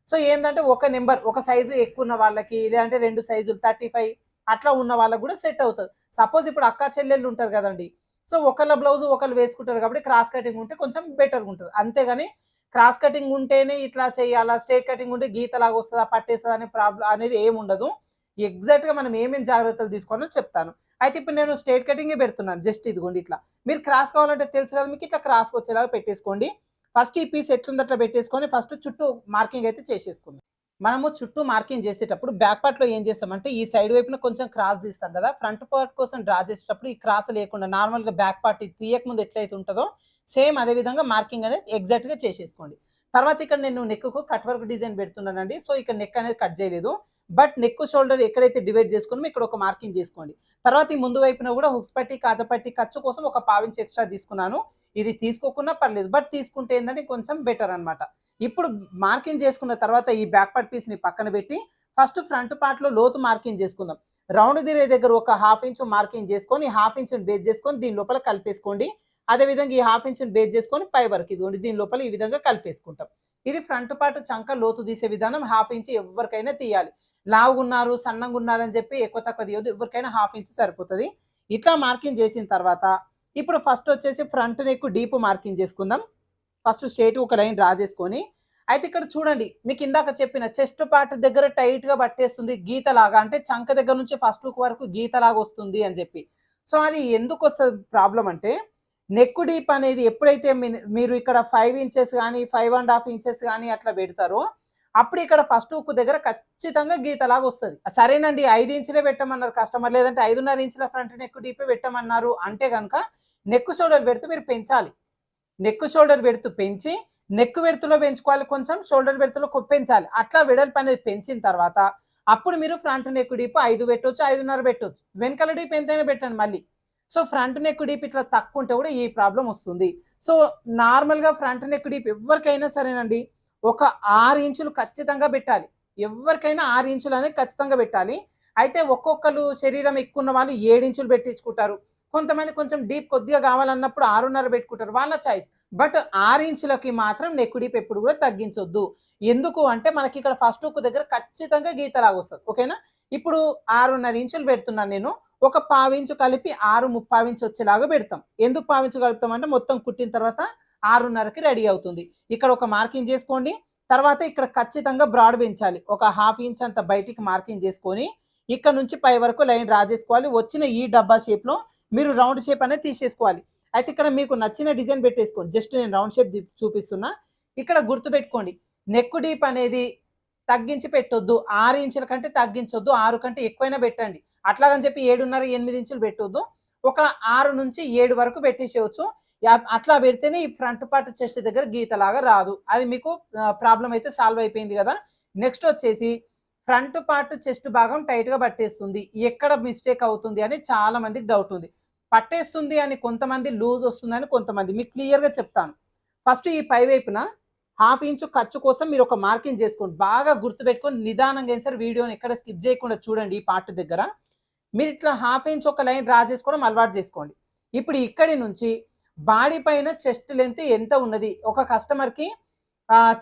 సో ఏంటంటే ఒక నెంబర్ ఒక సైజు ఎక్కువ ఉన్న వాళ్ళకి లేదంటే 2 సైజులు 35 అట్లా ఉన్న వాళ్ళకి కూడా సెట్ అవుతుంది. సపోజ్ ఇప్పుడు అక్క చెల్లెళ్ళు ఉంటారు కదండి, సో ఒకళ్ళ బ్లౌజ్ ఒకళ్ళు వేసుకుంటారు కాబట్టి క్రాస్ కటింగ్ ఉంటే కొంచెం బెటర్గా ఉంటుంది. అంతేగాని క్రాస్ కటింగ్ ఉంటేనే ఇట్లా చేయాలా, స్ట్రేట్ కటింగ్ ఉంటే గీతలాగా వస్తుందా, పట్టేస్తుందా అనే ప్రాబ్లం అనేది ఏమి ఉండదు. ఎగ్జాక్ట్గా మనం ఏమేమి జాగ్రత్తలు తీసుకోవాలో చెప్తాను. అయితే ఇప్పుడు నేను స్ట్రేట్ కటింగే పెడుతున్నాను. జస్ట్ ఇదిగోండి ఇట్లా. మీరు క్రాస్ కావాలంటే తెలుసు కదా మీకు, ఇట్లా క్రాస్కి వచ్చేలాగా పెట్టేసుకోండి. ఫస్ట్ ఈ పీస్ ఎట్లుందో అట్లా పెట్టేసుకొని ఫస్ట్ చుట్టూ మార్కింగ్ అయితే చేసేసుకుందాం. మనము చుట్టూ మార్కింగ్ చేసేటప్పుడు బ్యాక్ పార్ట్ లో ఏం చేస్తామంటే ఈ సైడ్ వైపున కొంచెం క్రాస్ తీస్తాం కదా, ఫ్రంట్ పార్ట్ కోసం డ్రా చేసేటప్పుడు ఈ క్రాస్ లేకుండా నార్మల్ గా బ్యాక్ పార్ట్ తీయక ముందు ఎట్లయితే ఉంటుందో సేమ్ అదే విధంగా మార్కింగ్ అనేది ఎగ్జాక్ట్ గా చేసేసుకోండి. తర్వాత ఇక్కడ నేను నెక్ కు కట్ వర్క్ డిజైన్ పెడుతున్నానండి. సో ఇక్కడ నెక్ అనేది కట్ చేయలేదు, బట్ నెక్ షోల్డర్ ఎక్కడైతే డివైడ్ చేసుకున్నామో ఇక్కడ ఒక మార్కింగ్ చేసుకోండి. తర్వాత ఈ ముందు వైపున కూడా హుక్స్ పట్టి కాజపట్టి ఖర్చు కోసం ఒక పావించి ఎక్స్ట్రా తీసుకున్నాను. ఇది తీసుకోకున్నా పర్లేదు, బట్ తీసుకుంటే ఏంటంటే కొంచెం బెటర్ అనమాట. ఇప్పుడు మార్కింగ్ చేసుకున్న తర్వాత ఈ బ్యాక్ పార్ట్ పీస్ ని పక్కన పెట్టి ఫస్ట్ ఫ్రంట్ పార్ట్ లో లోతు మార్కింగ్ చేసుకుందాం. రౌండ్ దిరే దగ్గర ఒక హాఫ్ ఇంచ్ మార్కింగ్ చేసుకొని హాఫ్ ఇంచ్ బేస్ చేసుకొని దీని లోపల కలిపేసుకోండి. అదే విధంగా ఈ హాఫ్ ఇంచ్ బేస్ చేసుకొని పై వరకు ఇదిగోండి దీని లోపల ఈ విధంగా కలిపేసుకుంటాం. ఇది ఫ్రంట్ పార్ట్ చంక లోతు తీసే విధానం. హాఫ్ ఇంచ్ ఎవరికైనా తీయాలి. లావుగున్నారు సన్నంగా ఉన్నారు అని చెప్పి ఎక్కువ తక్కువ తీయొద్దు, ఎవరికైనా హాఫ్ ఇంచ్ సరిపోతుంది. ఇట్లా మార్కింగ్ చేసిన తర్వాత ఇప్పుడు ఫస్ట్ వచ్చేసి ఫ్రంట్ నెక్ డీప్ మార్కింగ్ చేసుకుందాం. ఫస్ట్ స్ట్రేట్ ఒక లైన్ డ్రా చేసుకొని అయితే ఇక్కడ చూడండి మీకు ఇందాక చెప్పిన చెస్ట్ పార్ట్ దగ్గర టైట్ గా పట్టేస్తుంది గీతలాగా, అంటే చంక దగ్గర నుంచి ఫస్ట్ హుక్ వరకు గీతలాగా వస్తుంది అని చెప్పి. సో అది ఎందుకు వస్తుంది ప్రాబ్లం అంటే నెక్ డీప్ అనేది ఎప్పుడైతే మీరు ఇక్కడ 5 ఇంచెస్ కానీ 5.5 ఇంచెస్ కానీ అట్లా పెడతారో అప్పుడు ఇక్కడ ఫస్ట్ హుక్ దగ్గర ఖచ్చితంగా గీతలాగా వస్తుంది. సరేనండి 5 ఇంచులే పెట్టమన్నారు కస్టమర్, లేదంటే 5.5 ఇంచుల ఫ్రంట్ నెక్ డీపే పెట్టమన్నారు అంటే కనుక నెక్ షోల్డర్ పెడుతూ మీరు పెంచాలి. నెక్ షోల్డర్ పెడుతూ పెంచి నెక్ వెడుతులో పెంచుకోవాలి, కొంచెం షోల్డర్ వెడుతులో పెంచాలి. అట్లా వెడల్పు అనేది పెంచిన తర్వాత అప్పుడు మీరు ఫ్రంట్ నెక్ డీప్ 5 పెట్టవచ్చు, 5.5 పెట్టవచ్చు. వెనకాల డీప్ ఎంతైనా పెట్టండి మళ్ళీ. సో ఫ్రంట్ నెక్ డీప్ ఇట్లా తక్కువ ఉంటే కూడా ఈ ప్రాబ్లం వస్తుంది. సో నార్మల్గా ఫ్రంట్ నెక్ డీప్ ఎవరికైనా సరేనండి ఒక 6 ఇంచులు ఖచ్చితంగా పెట్టాలి. ఎవరికైనా 6 ఇంచులు అనేది ఖచ్చితంగా పెట్టాలి. అయితే ఒక్కొక్కరు శరీరం ఎక్కువ ఉన్న వాళ్ళు 7 ఇంచులు పెట్టించుకుంటారు. కొంతమంది కొంచెం డీప్ కొద్దిగా కావాలన్నప్పుడు 6.5 పెట్టుకుంటారు, వాళ్ళ చాయిస్. బట్ 6 ఇంచులకి మాత్రం నెక్ డీప్ ఎప్పుడు కూడా తగ్గించొద్దు. ఎందుకు అంటే మనకి ఇక్కడ ఫస్ట్ హుక్ దగ్గర ఖచ్చితంగా గీతలాగా వస్తుంది. ఓకేనా, ఇప్పుడు 6.5 ఇంచులు పెడుతున్నాను నేను. ఒక పావించు కలిపి 6.75 ఇంచు వచ్చేలాగా పెడతాం. ఎందుకు పావించు కలుపుతాం అంటే మొత్తం కుట్టిన తర్వాత 6.5కి రెడీ అవుతుంది. ఇక్కడ ఒక మార్కింగ్ చేసుకోండి. తర్వాత ఇక్కడ ఖచ్చితంగా బ్రాడ్ పెంచాలి. ఒక హాఫ్ ఇంచ్ అంత బయటికి మార్కింగ్ చేసుకొని ఇక్కడ నుంచి పై వరకు లైన్ డ్రా చేసుకోవాలి. వచ్చిన ఈ డబ్బా షేప్ లో మీరు రౌండ్ షేప్ అనేది తీసేసుకోవాలి. అయితే ఇక్కడ మీకు నచ్చిన డిజైన్ పెట్టేసుకోండి. జస్ట్ నేను రౌండ్ షేప్ చూపిస్తున్నా. ఇక్కడ గుర్తు పెట్టుకోండి, నెక్ డీప్ అనేది తగ్గించి పెట్టొద్దు. 6 ఇంచుల కంటే తగ్గించొద్దు, 6 కంటే ఎక్కువైనా పెట్టండి. అట్లాగని చెప్పి 7.5 8 ఇంచులు పెట్టొద్దు. ఒక 6 నుంచి 7 వరకు పెట్టేసేయచ్చు. అట్లా పెడితేనే ఈ ఫ్రంట్ పార్ట్ చెస్ట్ దగ్గర గీతలాగా రాదు. అది మీకు ప్రాబ్లం అయితే సాల్వ్ అయిపోయింది కదా. నెక్స్ట్ వచ్చేసి ఫ్రంట్ పార్ట్ చెస్ట్ భాగం టైట్ గా పట్టేస్తుంది, ఎక్కడ మిస్టేక్ అవుతుంది అని చాలా మందికి డౌట్ ఉంది. పట్టేస్తుంది అని కొంతమంది, లూజ్ వస్తుందని కొంతమంది. మీకు క్లియర్ గా చెప్తాను. ఫస్ట్ ఈ పై వైపున హాఫ్ ఇంచు ఖర్చు కోసం మీరు ఒక మార్కింగ్ చేసుకోండి. బాగా గుర్తుపెట్టుకొని నిదానంగా సరే వీడియోని ఎక్కడ స్కిప్ చేయకుండా చూడండి. ఈ పార్ట్ దగ్గర మీరు ఇట్లా హాఫ్ ఇంచ్ ఒక లైన్ డ్రా చేసుకోవడం అలవాటు చేసుకోండి. ఇప్పుడు ఇక్కడి నుంచి బాడీ పైన చెస్ట్ లెంత్ ఎంత ఉన్నది, ఒక కస్టమర్కి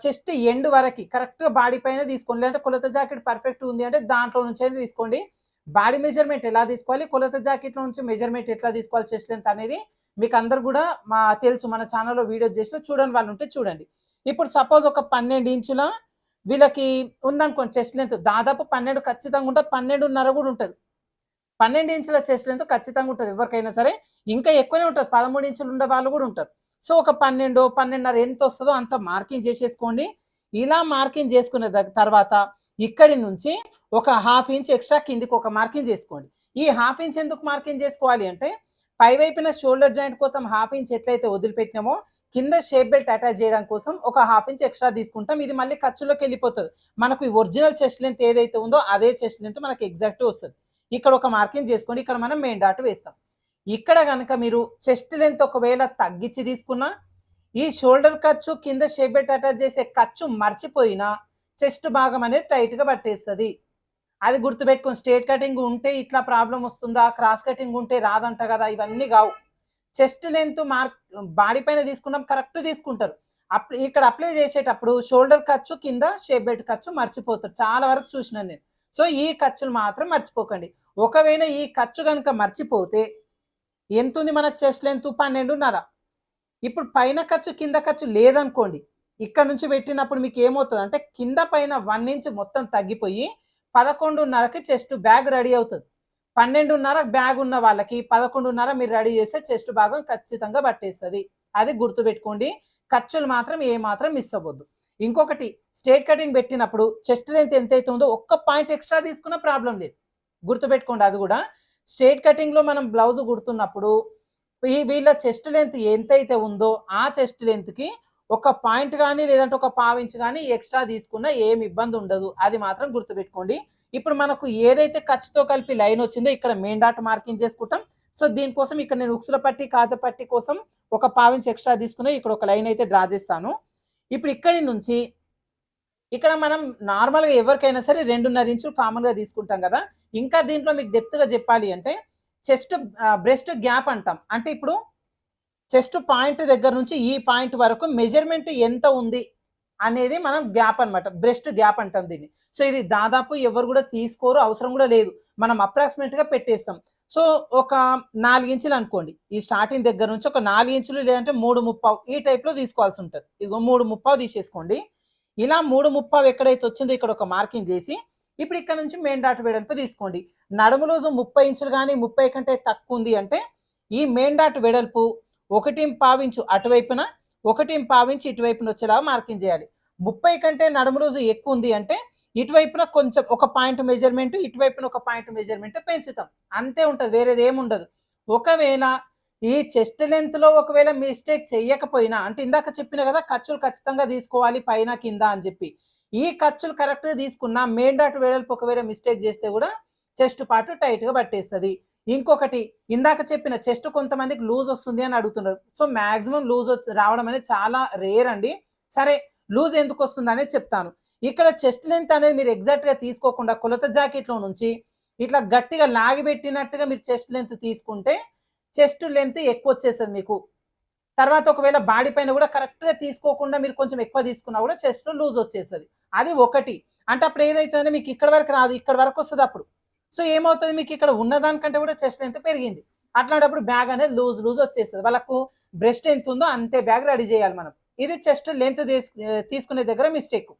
చెస్ట్ ఎండ్ వరకు కరెక్ట్గా బాడీ పైన తీసుకోండి. లేదంటే కొలత జాకెట్ పర్ఫెక్ట్ ఉంది అంటే దాంట్లో నుంచి అయితే తీసుకోండి. బాడీ మెజర్మెంట్ ఎలా తీసుకోవాలి, కొలత జాకెట్లో నుంచి మెజర్మెంట్ ఎట్లా తీసుకోవాలి, చెస్ట్ లెంత్ అనేది మీకు అందరు కూడా తెలుసు. మన ఛానల్లో వీడియో చేసిన చూడండి వాళ్ళు ఉంటే చూడండి. ఇప్పుడు సపోజ్ ఒక 12 ఇంచుల వీళ్ళకి ఉందనుకోండి చెస్ట్ లెంత్, దాదాపు 12 ఖచ్చితంగా ఉంటుంది, 12.5 కూడా ఉంటుంది. 12 ఇంచుల చెస్ట్ లెంత్ ఖచ్చితంగా ఉంటుంది ఎవరికైనా సరే. ఇంకా ఎక్కువనే ఉంటుంది, 13 ఇంచులు ఉండే వాళ్ళు కూడా ఉంటారు. సో ఒక 12 12.5 ఎంత వస్తుందో అంత మార్కింగ్ చేసేసుకోండి. ఇలా మార్కింగ్ చేసుకున్న తర్వాత ఇక్కడి నుంచి ఒక హాఫ్ ఇంచ్ ఎక్స్ట్రా కిందికి ఒక మార్కింగ్ చేసుకోండి. ఈ హాఫ్ ఇంచ్ ఎందుకు మార్కింగ్ చేసుకోవాలి అంటే పై వైపున షోల్డర్ జాయింట్ కోసం హాఫ్ ఇంచ్ ఎట్లయితే వదిలిపెట్టినామో కింద షేప్ బెల్ట్ అటాచ్ చేయడం కోసం ఒక హాఫ్ ఇంచ్ ఎక్స్ట్రా తీసుకుంటాం. ఇది మళ్ళీ ఖర్చులోకి వెళ్ళిపోతుంది. మనకు ఈ ఒరిజినల్ చెస్ట్ లెంత్ ఏదైతే ఉందో అదే చెస్ట్ లెంత్ మనకి ఎగ్జాక్ట్ వస్తుంది. ఇక్కడ ఒక మార్కింగ్ చేసుకోండి. ఇక్కడ మనం మెయిన్ డాట్ వేస్తాం. ఇక్కడ కనుక మీరు చెస్ట్ లెంత్ ఒకవేళ తగ్గించి తీసుకున్నా ఈ షోల్డర్ ఖర్చు కింద షేప్ బెల్ట్ అటాచ్ చేసే ఖర్చు మర్చిపోయినా చెస్ట్ భాగం అనేది టైట్ గా పట్టేస్తుంది. అది గుర్తుపెట్టుకొని స్ట్రేట్ కటింగ్ ఉంటే ఇట్లా ప్రాబ్లం వస్తుందా, క్రాస్ కటింగ్ ఉంటే రాదంట కదా, ఇవన్నీ కావు. చెస్ట్ లెంత్ బాడీ పైన తీసుకున్నాం కరెక్ట్ తీసుకుంటారు. ఇక్కడ అప్లై చేసేటప్పుడు షోల్డర్ ఖర్చు కింద షేప్ బెల్ట్ ఖర్చు మర్చిపోతారు, చాలా వరకు చూసినాను నేను. సో ఈ ఖర్చులు మాత్రం మర్చిపోకండి. ఒకవేళ ఈ ఖర్చు కనుక మర్చిపోతే ఎంత ఉంది మనకు చెస్ట్ లెంత్ 12.5. ఇప్పుడు పైన ఖర్చు కింద ఖర్చు లేదనుకోండి, ఇక్కడ నుంచి పెట్టినప్పుడు మీకు ఏమవుతుంది అంటే కింద పైన 1 ఇంచ్ మొత్తం తగ్గిపోయి 11.5కి చెస్ట్ బ్యాగ్ రెడీ అవుతుంది. 12.5 బ్యాగ్ ఉన్న వాళ్ళకి 11.5 మీరు రెడీ చేస్తే చెస్ట్ భాగం ఖచ్చితంగా పట్టేస్తుంది. అది గుర్తుపెట్టుకోండి. ఖర్చులు మాత్రం ఏ మాత్రం మిస్ అవ్వద్దు. ఇంకొకటి, స్ట్రేట్ కటింగ్ పెట్టినప్పుడు చెస్ట్ లెంత్ ఎంతైతే ఉందో ఒక్క పాయింట్ ఎక్స్ట్రా తీసుకున్న ప్రాబ్లం లేదు. గుర్తుపెట్టుకోండి. అది కూడా స్ట్రేట్ కటింగ్లో మనం బ్లౌజ్ కుడుతున్నప్పుడు వీళ్ళ చెస్ట్ లెంత్ ఎంతైతే ఉందో ఆ చెస్ట్ లెంత్కి ఒక పాయింట్ కానీ లేదంటే ఒక పావించ్ కానీ ఎక్స్ట్రా తీసుకున్నా ఏమి ఇబ్బంది ఉండదు. అది మాత్రం గుర్తుపెట్టుకోండి. ఇప్పుడు మనకు ఏదైతే ఖర్చుతో కలిపి లైన్ వచ్చిందో ఇక్కడ మెయిన్ డాట్ మార్కింగ్ చేసుకుంటాం. సో దీనికోసం ఇక్కడ నేను ఉక్సుల పట్టి కాజా పట్టి కోసం ఒక పావించ్ ఎక్స్ట్రా తీసుకుని ఇక్కడ ఒక లైన్ అయితే డ్రా చేస్తాను. ఇప్పుడు ఇక్కడి నుంచి ఇక్కడ మనం నార్మల్గా ఎవరికైనా సరే 2.5 ఇంచులు కామన్గా తీసుకుంటాం కదా. ఇంకా దీంట్లో మీకు డెప్త్గా చెప్పాలి అంటే చెస్ట్ బ్రెస్ట్ గ్యాప్ అంటాం. అంటే ఇప్పుడు చెస్ట్ పాయింట్ దగ్గర నుంచి ఈ పాయింట్ వరకు మెజర్మెంట్ ఎంత ఉంది అనేది మనం గ్యాప్ అనమాట, బ్రెస్ట్ గ్యాప్ అంటాం దీన్ని. సో ఇది దాదాపు ఎవరు కూడా తీసుకోరు, అవసరం కూడా లేదు, మనం అప్రాక్సిమేట్గా పెట్టేస్తాం. సో ఒక 4 ఇంచులు అనుకోండి, ఈ స్టార్టింగ్ దగ్గర నుంచి ఒక 4 ఇంచులు లేదంటే 3.5 ఈ టైప్లో తీసుకోవాల్సి ఉంటుంది. ఇదిగో 3.5 తీసేసుకోండి. ఇలా 3.5 ఎక్కడైతే వచ్చిందో ఇక్కడ ఒక మార్కింగ్ చేసి ఇప్పుడు ఇక్కడ నుంచి మెయిన్ డాట్ వెడల్పు తీసుకోండి. నడుము రోజు 30 ఇంచులు కానీ 30 కంటే తక్కువ ఉంది అంటే ఈ మెయిన్ డాట్ వెడల్పు 1.5 ఇంచు అటువైపున 1.5 ఇంచు ఇటువైపున వచ్చేలాగా మార్కింగ్ చేయాలి. 30 కంటే నడుము రోజు ఎక్కువ ఉంది అంటే ఇటువైపున కొంచెం ఒక పాయింట్ మెజర్మెంట్, ఇటువైపున ఒక పాయింట్ మెజర్మెంట్ పెంచుతాం, అంతే ఉంటుంది, వేరేది ఏమి ఉండదు. ఒకవేళ ఈ చెస్ట్ లెంత్ లో ఒకవేళ మిస్టేక్ చేయకపోయినా, అంటే ఇందాక చెప్పిన కదా ఖర్చులు ఖచ్చితంగా తీసుకోవాలి పైన కింద అని చెప్పి, ఈ ఖర్చులు కరెక్ట్ గా తీసుకున్నా మెయిన్ డాట్ వెడల్పు ఒకవేళ మిస్టేక్ చేస్తే కూడా చెస్ట్ పార్ట్ టైట్ గా పట్టేస్తుంది. ఇంకొకటి, ఇందాక చెప్పిన చెస్ట్ కొంతమందికి లూజ్ వస్తుంది అని అడుగుతున్నారు. సో మాక్సిమం లూజ్ రావడం అనేది చాలా రేర్ అండి. సరే, లూజ్ ఎందుకు వస్తుంది అనేది చెప్తాను. ఇక్కడ చెస్ట్ లెంత్ అనేది మీరు ఎగ్జాక్ట్ గా తీసుకోకుండా కొలత జాకెట్లో నుంచి ఇట్లా గట్టిగా లాగి పెట్టినట్టుగా మీరు చెస్ట్ లెంత్ తీసుకుంటే చెస్ట్ లెంత్ ఎక్కువ వచ్చేస్తుంది మీకు. తర్వాత ఒకవేళ బాడీ పైన కూడా కరెక్ట్ గా తీసుకోకుండా మీరు కొంచెం ఎక్కువ తీసుకున్నా కూడా చెస్ట్ లూజ్ వచ్చేస్తుంది. అది ఒకటి. అంటే అప్పుడు ఏదైతుందంటే మీకు ఇక్కడ వరకు రాదు, ఇక్కడ వరకు వస్తుంది అప్పుడు. సో ఏమవుతుంది, మీకు ఇక్కడ ఉన్నదానికంటే కూడా చెస్ట్ లెంత్ పెరిగింది, అట్లాంటప్పుడు బ్యాగ్ అనేది లూజ్ వచ్చేస్తుంది. వాళ్ళకు బ్రెస్ట్ ఎంత ఉందో అంతే బ్యాగ్ రెడీ చేయాలి మనం. ఇది చెస్ట్ లెంత్ తీసుకునే దగ్గర మిస్టేక్.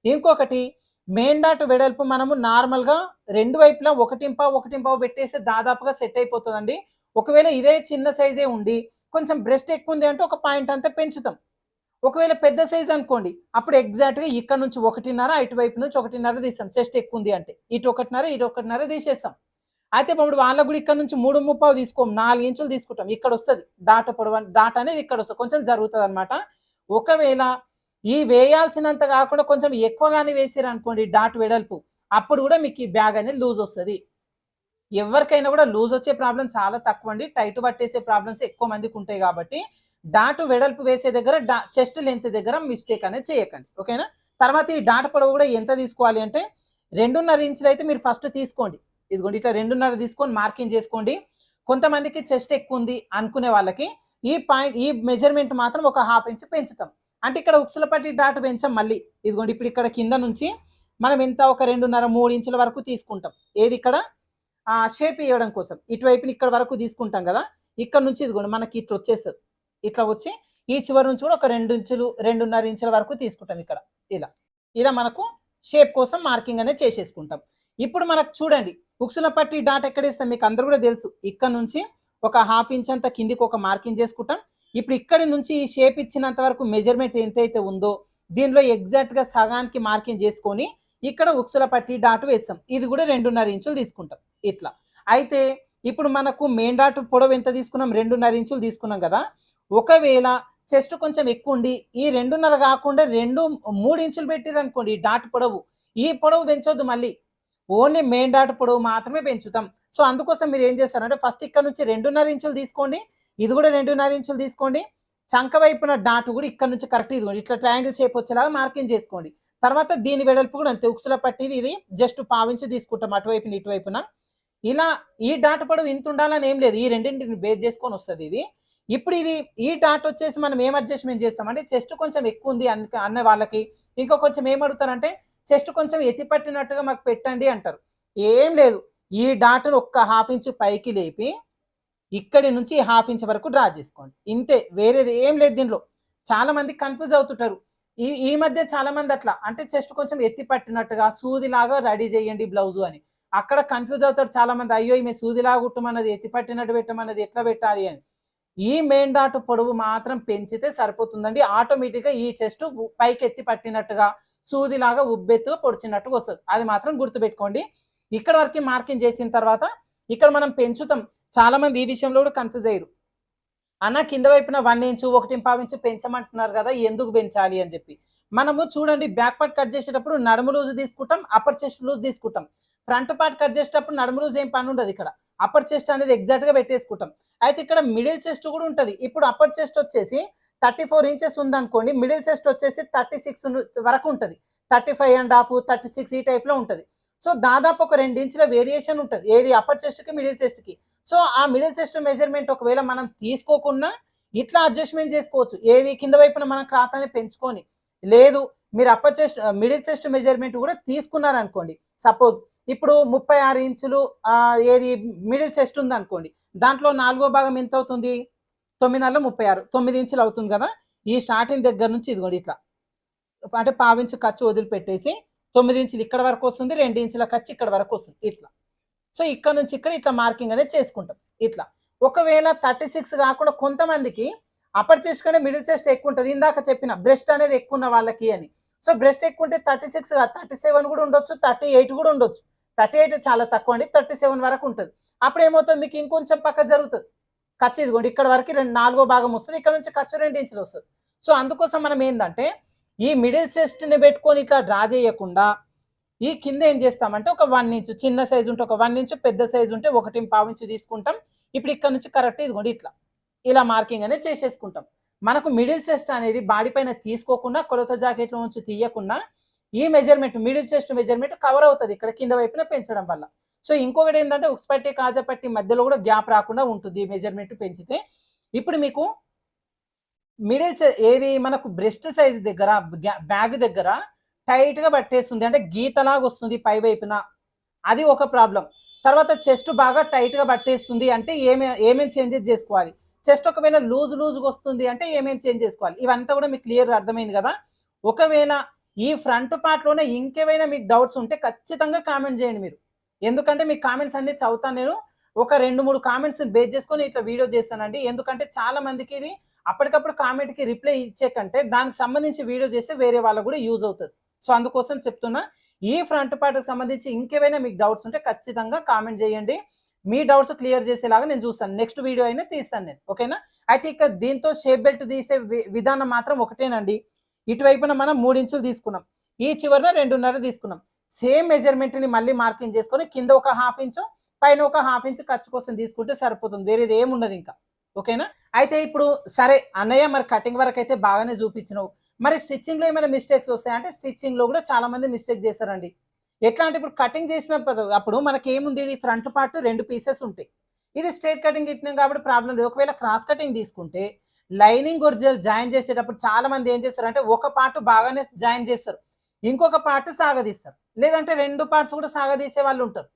ఇంకొకటి, మెయిన్ డాట్ వెడల్పు మనము నార్మల్గా రెండు వైపులా 1.5 పెట్టేసి దాదాపుగా సెట్ అయిపోతుందండి. ఒకవేళ ఇదే చిన్న సైజే ఉండి కొంచెం బ్రెస్ట్ ఎక్కువ ఉంది అంటే ఒక పాయింట్ అంతా పెంచుతాం. ఒకవేళ పెద్ద సైజ్ అనుకోండి, అప్పుడు ఎగ్జాక్ట్గా ఇక్కడ నుంచి 1.5, ఇటువైపు నుంచి 1.5 తీస్తాం. చెస్ట్ ఎక్కువ ఉంది అంటే ఇటు 1.5 ఇటు 1.5 తీసేస్తాం. అయితే ఇప్పుడు వాళ్ళకు కూడా ఇక్కడ నుంచి 3.5 తీసుకోం, 4 ఇంచులు తీసుకుంటాం. ఇక్కడ వస్తుంది డాట్ పొడవు, డాట్ అనేది ఇక్కడ వస్తుంది, కొంచెం జరుగుతుంది అనమాట. ఒకవేళ ఈ వేయాల్సినంత కాకుండా కొంచెం ఎక్కువగానే వేసారు అనుకోండి డాట్ వెడల్పు, అప్పుడు కూడా మీకు ఈ బ్యాగ్ అనేది లూజ్ వస్తుంది. ఎవరికైనా కూడా లూజ్ వచ్చే ప్రాబ్లం చాలా తక్కువ అండి, టైట్ పట్టేసే ప్రాబ్లమ్స్ ఎక్కువ మందికి ఉంటాయి. కాబట్టి డాట్ వెడల్పు వేసే దగ్గర చెస్ట్ లెంత్ దగ్గర మిస్టేక్ అనేది చేయకండి, ఓకేనా. తర్వాత ఈ డాట్ పొడవు కూడా ఎంత తీసుకోవాలి అంటే 2.5 ఇంచులు అయితే మీరు ఫస్ట్ తీసుకోండి. ఇదిగోండి ఇట్లా 2.5 తీసుకొని మార్కింగ్ చేసుకోండి. కొంతమందికి చెస్ట్ ఎక్కువ ఉంది అనుకునే వాళ్ళకి ఈ మెజర్మెంట్ మాత్రం ఒక 1/2 ఇంచు పెంచుతాం. అంటే ఇక్కడ ఉక్సుల పట్టి డాట్ పెంచాం మళ్ళీ. ఇదిగోండి ఇప్పుడు ఇక్కడ కింద నుంచి మనం ఎంత ఒక 2.5-3 ఇంచుల వరకు తీసుకుంటాం. ఏది ఇక్కడ షేప్ ఇవ్వడం కోసం ఇటువైపుని ఇక్కడ వరకు తీసుకుంటాం కదా. ఇక్కడ నుంచి ఇదిగోండి మనకి ఇట్లా వచ్చేస్తుంది, ఇట్లా వచ్చి ఈ చివరి నుంచి కూడా ఒక 2 ఇంచులు 2.5 ఇంచుల వరకు తీసుకుంటాం. ఇక్కడ ఇలా మనకు షేప్ కోసం మార్కింగ్ అనేది చేసేసుకుంటాం. ఇప్పుడు మనకు చూడండి ఉక్సుల పట్టి డాట్ ఎక్కడ ఇస్తాం మీకు అందరూ కూడా తెలుసు. ఇక్కడ నుంచి ఒక 1/2 ఇంచ్ అంత కిందికి ఒక మార్కింగ్ చేసుకుంటాం. ఇప్పుడు ఇక్కడి నుంచి ఈ షేప్ ఇచ్చినంత వరకు మెజర్మెంట్ ఎంతైతే ఉందో దీనిలో ఎగ్జాక్ట్గా సగానికి మార్కింగ్ చేసుకొని ఇక్కడ ఉక్సుల పట్టి డాట్ వేస్తాం. ఇది కూడా 2.5 ఇంచులు తీసుకుంటాం ఇట్లా. అయితే ఇప్పుడు మనకు మెయిన్ డాట్ పొడవు ఎంత తీసుకున్నాం, 2.5 ఇంచులు తీసుకున్నాం కదా. ఒకవేళ చెస్ట్ కొంచెం ఎక్కువ ఉండి ఈ 2.5 కాకుండా 2-3 ఇంచులు పెట్టారు అనుకోండి ఈ డాట్ పొడవు, ఈ పొడవు పెంచొద్దు, మళ్ళీ ఓన్లీ మెయిన్ డాట్ పొడవు మాత్రమే పెంచుతాం. సో అందుకోసం మీరు ఏం చేస్తారంటే ఫస్ట్ ఇక్కడ నుంచి 2.5 ఇంచులు తీసుకోండి, ఇది కూడా 2.5 ఇంచులు తీసుకోండి. చంక వైపున డాట్ కూడా ఇక్కడ నుంచి కరెక్ట్ ఇదిగోండి ఇట్లా ట్రయాంగిల్ షేప్ వచ్చేలాగా మార్కింగ్ చేసుకోండి. తర్వాత దీని వెడల్పు కూడా అంతే, ఉక్సుల పట్టిది ఇది జస్ట్ 1/2 ఇంచు తీసుకుంటాం అటువైపున ఇటువైపున. ఇలా ఈ డాట్ పొడవు ఇంత ఉండాలని ఏం లేదు, ఈ రెండింటిని బేస్ చేసుకొని వస్తుంది ఇది. ఇప్పుడు ఈ డాట్ వచ్చేసి మనం ఏం అడ్జస్ట్మెంట్ చేస్తామంటే చెస్ట్ కొంచెం ఎక్కువ ఉంది అన్న వాళ్ళకి ఇంకా కొంచెం ఏం అడుగుతారంటే చెస్ట్ కొంచెం ఎత్తి పట్టినట్టుగా మాకు పెట్టండి అంటారు. ఏం లేదు, ఈ డాట్ను ఒక్క 1/2 ఇంచు పైకి లేపి ఇక్కడి నుంచి హాఫ్ ఇంచ్ వరకు డ్రా చేసుకోండి. ఇంతే, వేరేది ఏం లేదు దీనిలో. చాలా మంది కన్ఫ్యూజ్ అవుతుంటారు. ఈ ఈ మధ్య చాలా మంది అట్లా అంటే చెస్ట్ కొంచెం ఎత్తి పట్టినట్టుగా సూదిలాగా రెడీ చేయండి బ్లౌజు అని. అక్కడ కన్ఫ్యూజ్ అవుతారు చాలా మంది. అయ్యో ఈమె సూదిలాగా కుట్టమన్నది, ఎత్తి పట్టినట్టు పెట్టమన్నది, ఎట్లా పెట్టాలి అని. ఈ మెయిన్ డాట్ పొడవు మాత్రం పెంచితే సరిపోతుందండి. ఆటోమేటిక్‌గా ఈ చెస్ట్ పైకి ఎత్తి పట్టినట్టుగా సూదిలాగా ఉబ్బెత్తుగా పొడిచినట్టుగా వస్తది. అది మాత్రం గుర్తుపెట్టుకోండి. ఇక్కడ వరకి మార్కింగ్ చేసిన తర్వాత ఇక్కడ మనం పెంచుతాం. చాలా మంది ఈ విషయంలో కూడా కన్ఫ్యూజ్ అయ్యారు. అన్న కింద వైపున 1 ఇంచు 1.5 ఇంచు పెంచమంటున్నారు కదా, ఎందుకు పెంచాలి అని చెప్పి. మనము చూడండి బ్యాక్ పార్ట్ కట్ చేసేటప్పుడు నడుము లూజ్ తీసుకుంటాం, అప్పర్ చెస్ట్ లూజ్ తీసుకుంటాం. ఫ్రంట్ పార్ట్ కట్ చేసేటప్పుడు నడుము లూజ్ ఏం పని ఉండదు. ఇక్కడ అప్పర్ చెస్ట్ అనేది ఎగ్జాక్ట్ గా పెట్టేసుకుంటాం. అయితే ఇక్కడ మిడిల్ చెస్ట్ కూడా ఉంటది. ఇప్పుడు అప్పర్ చెస్ట్ వచ్చేసి 34 ఇంచెస్ ఉందనుకోండి, మిడిల్ చెస్ట్ వచ్చేసి 36 వరకు ఉంటది. 35.5, 36 ఈ టైప్ లో ఉంటది. సో దాదాపు ఒక 2 ఇంచుల వేరియేషన్ ఉంటది. ఏది అప్పర్ చెస్ట్ కి మిడిల్ చెస్ట్ కి. సో ఆ మిడిల్ చెస్ట్ మెజర్మెంట్ ఒకవేళ మనం తీసుకోకుండా ఇట్లా అడ్జస్ట్మెంట్ చేసుకోవచ్చు. ఏది కింద వైపున మనం క్లాత్ అనేది పెంచుకొని, లేదు మీరు upper chest middle chest measurement కూడా తీసుకున్నారనుకోండి. సపోజ్ ఇప్పుడు 36 ఇంచులు ఏది మిడిల్ చెస్ట్ ఉంది అనుకోండి, దాంట్లో 4వ భాగం ఎంత అవుతుంది? 9.36, 9 ఇంచులు అవుతుంది కదా. ఈ స్టార్టింగ్ దగ్గర నుంచి ఇదిగోండి ఇట్లా అంటే పావించు ఖర్చు వదిలిపెట్టేసి 9 ఇంచులు ఇక్కడ వరకు వస్తుంది, 2 ఇంచుల ఖర్చు ఇక్కడ వరకు వస్తుంది ఇట్లా. సో ఇక్కడ నుంచి ఇక్కడ ఇట్లా మార్కింగ్ అనేది చేసుకుంటాం ఇట్లా. ఒకవేళ 36 కాకుండా కొంతమందికి అప్పర్ చెస్ట్ కంటే మిడిల్ చెస్ట్ ఎక్కువ ఉంటుంది. ఇందాక చెప్పిన బ్రెస్ట్ అనేది ఎక్కువ ఉన్న వాళ్ళకి అని. సో బ్రెస్ట్ ఎక్కువ ఉంటే 36 కాదు 37 కూడా ఉండొచ్చు, 38 కూడా ఉండొచ్చు. 38 చాలా తక్కువ అండి, 37 వరకు ఉంటుంది. అప్పుడు ఏమవుతుంది, మీకు ఇంకొంచెం పక్క జరుగుతుంది ఖర్చు. ఇదిగోండి ఇక్కడ వరకు 4వ భాగం వస్తుంది, ఇక్కడ నుంచి ఖర్చు 2 ఇంచులు వస్తుంది. సో అందుకోసం మనం ఏంటంటే ఈ మిడిల్ చెస్ట్ ని పెట్టుకొని ఇట్లా డ్రా చేయకుండా ఈ కింద ఏం చేస్తామంటే ఒక 1 ఇంచు చిన్న సైజు ఉంటే ఒక 1 ఇంచు, పెద్ద సైజు ఉంటే 1.5 ఇంచు తీసుకుంటాం. ఇప్పుడు ఇక్కడ నుంచి కరెక్ట్ ఇదిగోండి ఇట్లా ఇలా మార్కింగ్ అనేది చేసేసుకుంటాం. మనకు మిడిల్ చెస్ట్ అనేది బాడీ పైన తీసుకోకుండా, కొలత జాకెట్లో నుంచి తీయకుండా ఈ measurement middle chest measurement cover అవుతుంది ఇక్కడ కింద వైపున పెంచడం వల్ల. సో ఇంకొకటి ఏంటంటే ఉక్స్పట్టి కాజాపట్టి మధ్యలో కూడా గ్యాప్ రాకుండా ఉంటుంది ఈ మెజర్మెంట్ పెంచితే. ఇప్పుడు మీకు మిడిల్ ఏది మనకు బ్రెస్ట్ సైజ్ దగ్గర బ్యాగ్ దగ్గర టైట్ గా పట్టేస్తుంది, అంటే గీతలాగా వస్తుంది పై వైపున, అది ఒక ప్రాబ్లం. తర్వాత చెస్ట్ బాగా టైట్ గా పట్టేస్తుంది అంటే ఏమేమి చేంజెస్ చేసుకోవాలి. చెస్ట్ ఒకవేళ లూజ్గా వస్తుంది అంటే ఏమేమి చేంజ్ చేసుకోవాలి. ఇవంతా కూడా మీకు క్లియర్గా అర్థమైంది కదా. ఒకవేళ ఈ ఫ్రంట్ పార్ట్ లోనే ఇంకేమైనా మీకు డౌట్స్ ఉంటే ఖచ్చితంగా కామెంట్ చేయండి మీరు. ఎందుకంటే మీ కామెంట్స్ అన్ని చదువుతాను నేను. ఒక 2-3 కామెంట్స్ బేస్ చేసుకొని ఇట్లా వీడియో చేస్తానండి. ఎందుకంటే చాలా మందికి ఇది అప్పటికప్పుడు కామెంట్ కి రిప్లై ఇచ్చే కంటే దానికి సంబంధించి వీడియో చేస్తే వేరే వాళ్ళకు కూడా యూజ్ అవుతుంది. సో అందుకోసం చెప్తున్నా, ఈ ఫ్రంట్ పార్ట్ కి సంబంధించి ఇంకేమైనా మీకు డౌట్స్ ఉంటే ఖచ్చితంగా కామెంట్ చేయండి. మీ డౌట్స్ క్లియర్ చేసేలాగా నేను చూస్తాను. నెక్స్ట్ వీడియో అయినా తీస్తాను నేను, ఓకేనా. అయితే ఇక దీంతో షేప్ బెల్ట్ తీసే విధానం మాత్రం ఒకటేనండి. ఇటువైపున మనం 3 ఇంచులు తీసుకున్నాం, ఈ చివరన 2.5 తీసుకున్నాం. సేమ్ మెజర్మెంట్ ని మళ్ళీ మార్కింగ్ చేసుకొని కింద ఒక 1/2 ఇంచు, పైన ఒక 1/2 ఇంచు ఖర్చు కోసం తీసుకుంటే సరిపోతుంది. వేరేది ఏముండదు ఇంకా, ఓకేనా. అయితే ఇప్పుడు సరే అన్నయ్య, మరి కటింగ్ వరకు అయితే బాగానే చూపించినావు, మరి స్టిచ్చింగ్ లో ఏమైనా మిస్టేక్స్ వస్తాయంటే స్టిచ్చింగ్ లో కూడా చాలా మంది మిస్టేక్ చేస్తారండి. ఎట్లా అంటే ఇప్పుడు కటింగ్ చేసినప్పుడు అప్పుడు మనకి ఏముంది, ఇది ఫ్రంట్ పార్ట్ 2 పీసెస్ ఉంటాయి. ఇది స్ట్రైట్ కటింగ్ ఇట్టినాం కాబట్టి ప్రాబ్లం లేదు. ఒకవేళ క్రాస్ కటింగ్ తీసుకుంటే లైనింగ్ ఒరిజినల్ జాయిన్ చేసేటప్పుడు చాలా మంది ఏం చేస్తారంటే ఒక పార్ట్ బాగానే జాయిన్ చేస్తారు, ఇంకొక పార్ట్ సాగదీస్తారు, లేదంటే 2 పార్ట్స్ కూడా సాగదీసే వాళ్ళు ఉంటారు.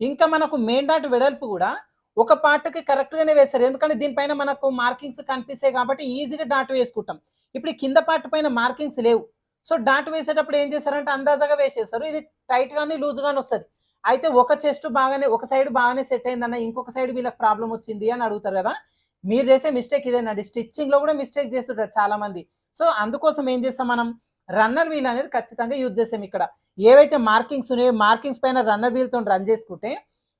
ఇంకా మనకు మెయిన్ డాట్ వెడల్పు కూడా ఒక పార్ట్కి కరెక్ట్ గానే వేస్తారు, ఎందుకంటే దీనిపైన మనకు మార్కింగ్స్ కనిపిస్తాయి కాబట్టి ఈజీగా డాట్ వేసుకుంటాం. ఇప్పుడు కింద పార్ట్ పైన మార్కింగ్స్ లేవు, సో డాట్ వేసేటప్పుడు ఏం చేస్తారంటే అందాజాగా వేసేస్తారు. ఇది టైట్ గానీ లూజ్ గానీ వస్తుంది. అయితే ఒక చెస్ట్ బాగానే ఒక సైడ్ బాగానే సెట్ అయిందన్న, ఇంకొక సైడ్ వీళ్ళకి ప్రాబ్లం వచ్చింది అని అడుగుతారు కదా. మీరు చేసే మిస్టేక్ ఇదేనండి. స్టిచ్చింగ్ లో కూడా మిస్టేక్ చేస్తుంటారు చాలా మంది. సో అందుకోసం ఏం చేస్తాం, మనం రన్నర్ వీల్ అనేది ఖచ్చితంగా యూజ్ చేసాం. ఇక్కడ ఏవైతే మార్కింగ్స్ ఉన్నాయో మార్కింగ్స్ పైన రన్నర్ వీల్ తో రన్ చేసుకుంటే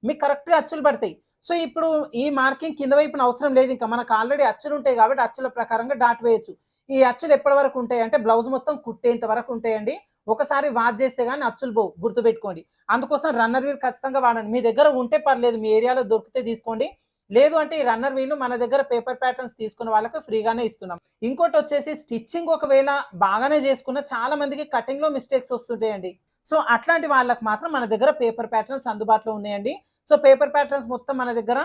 మీకు కరెక్ట్ గా అచ్చులు పడతాయి. సో ఇప్పుడు ఈ మార్కింగ్ కింద వైపున అవసరం లేదు, ఇంకా మనకు ఆల్రెడీ అచ్చులు ఉంటాయి కాబట్టి అచ్చుల ప్రకారంగా డాట్ వేయచ్చు. ఈ అచ్చులు ఎప్పటి వరకు ఉంటాయి అంటే బ్లౌజ్ మొత్తం కుట్టేంత వరకు ఉంటాయండి. ఒకసారి వాచ్ చేస్తే కానీ అచ్చులు పోవు, గుర్తుపెట్టుకోండి. అందుకోసం రన్నర్ వీల్ ఖచ్చితంగా వాడండి. మీ దగ్గర ఉంటే పర్లేదు, మీ ఏరియాలో దొరికితే తీసుకోండి. లేదు అంటే ఈ రన్నర్ వీల్ మన దగ్గర పేపర్ ప్యాటర్న్స్ తీసుకున్న వాళ్ళకి ఫ్రీగానే ఇస్తున్నాం. ఇంకోటి వచ్చేసి స్టిచ్చింగ్ ఒకవేళ బాగానే చేసుకున్న చాలా మందికి కటింగ్ లో మిస్టేక్స్ వస్తుంటాయండి. సో అట్లాంటి వాళ్ళకి మాత్రం మన దగ్గర పేపర్ ప్యాటర్న్స్ అందుబాటులో ఉన్నాయండి. సో పేపర్ ప్యాటర్న్స్ మొత్తం మన దగ్గర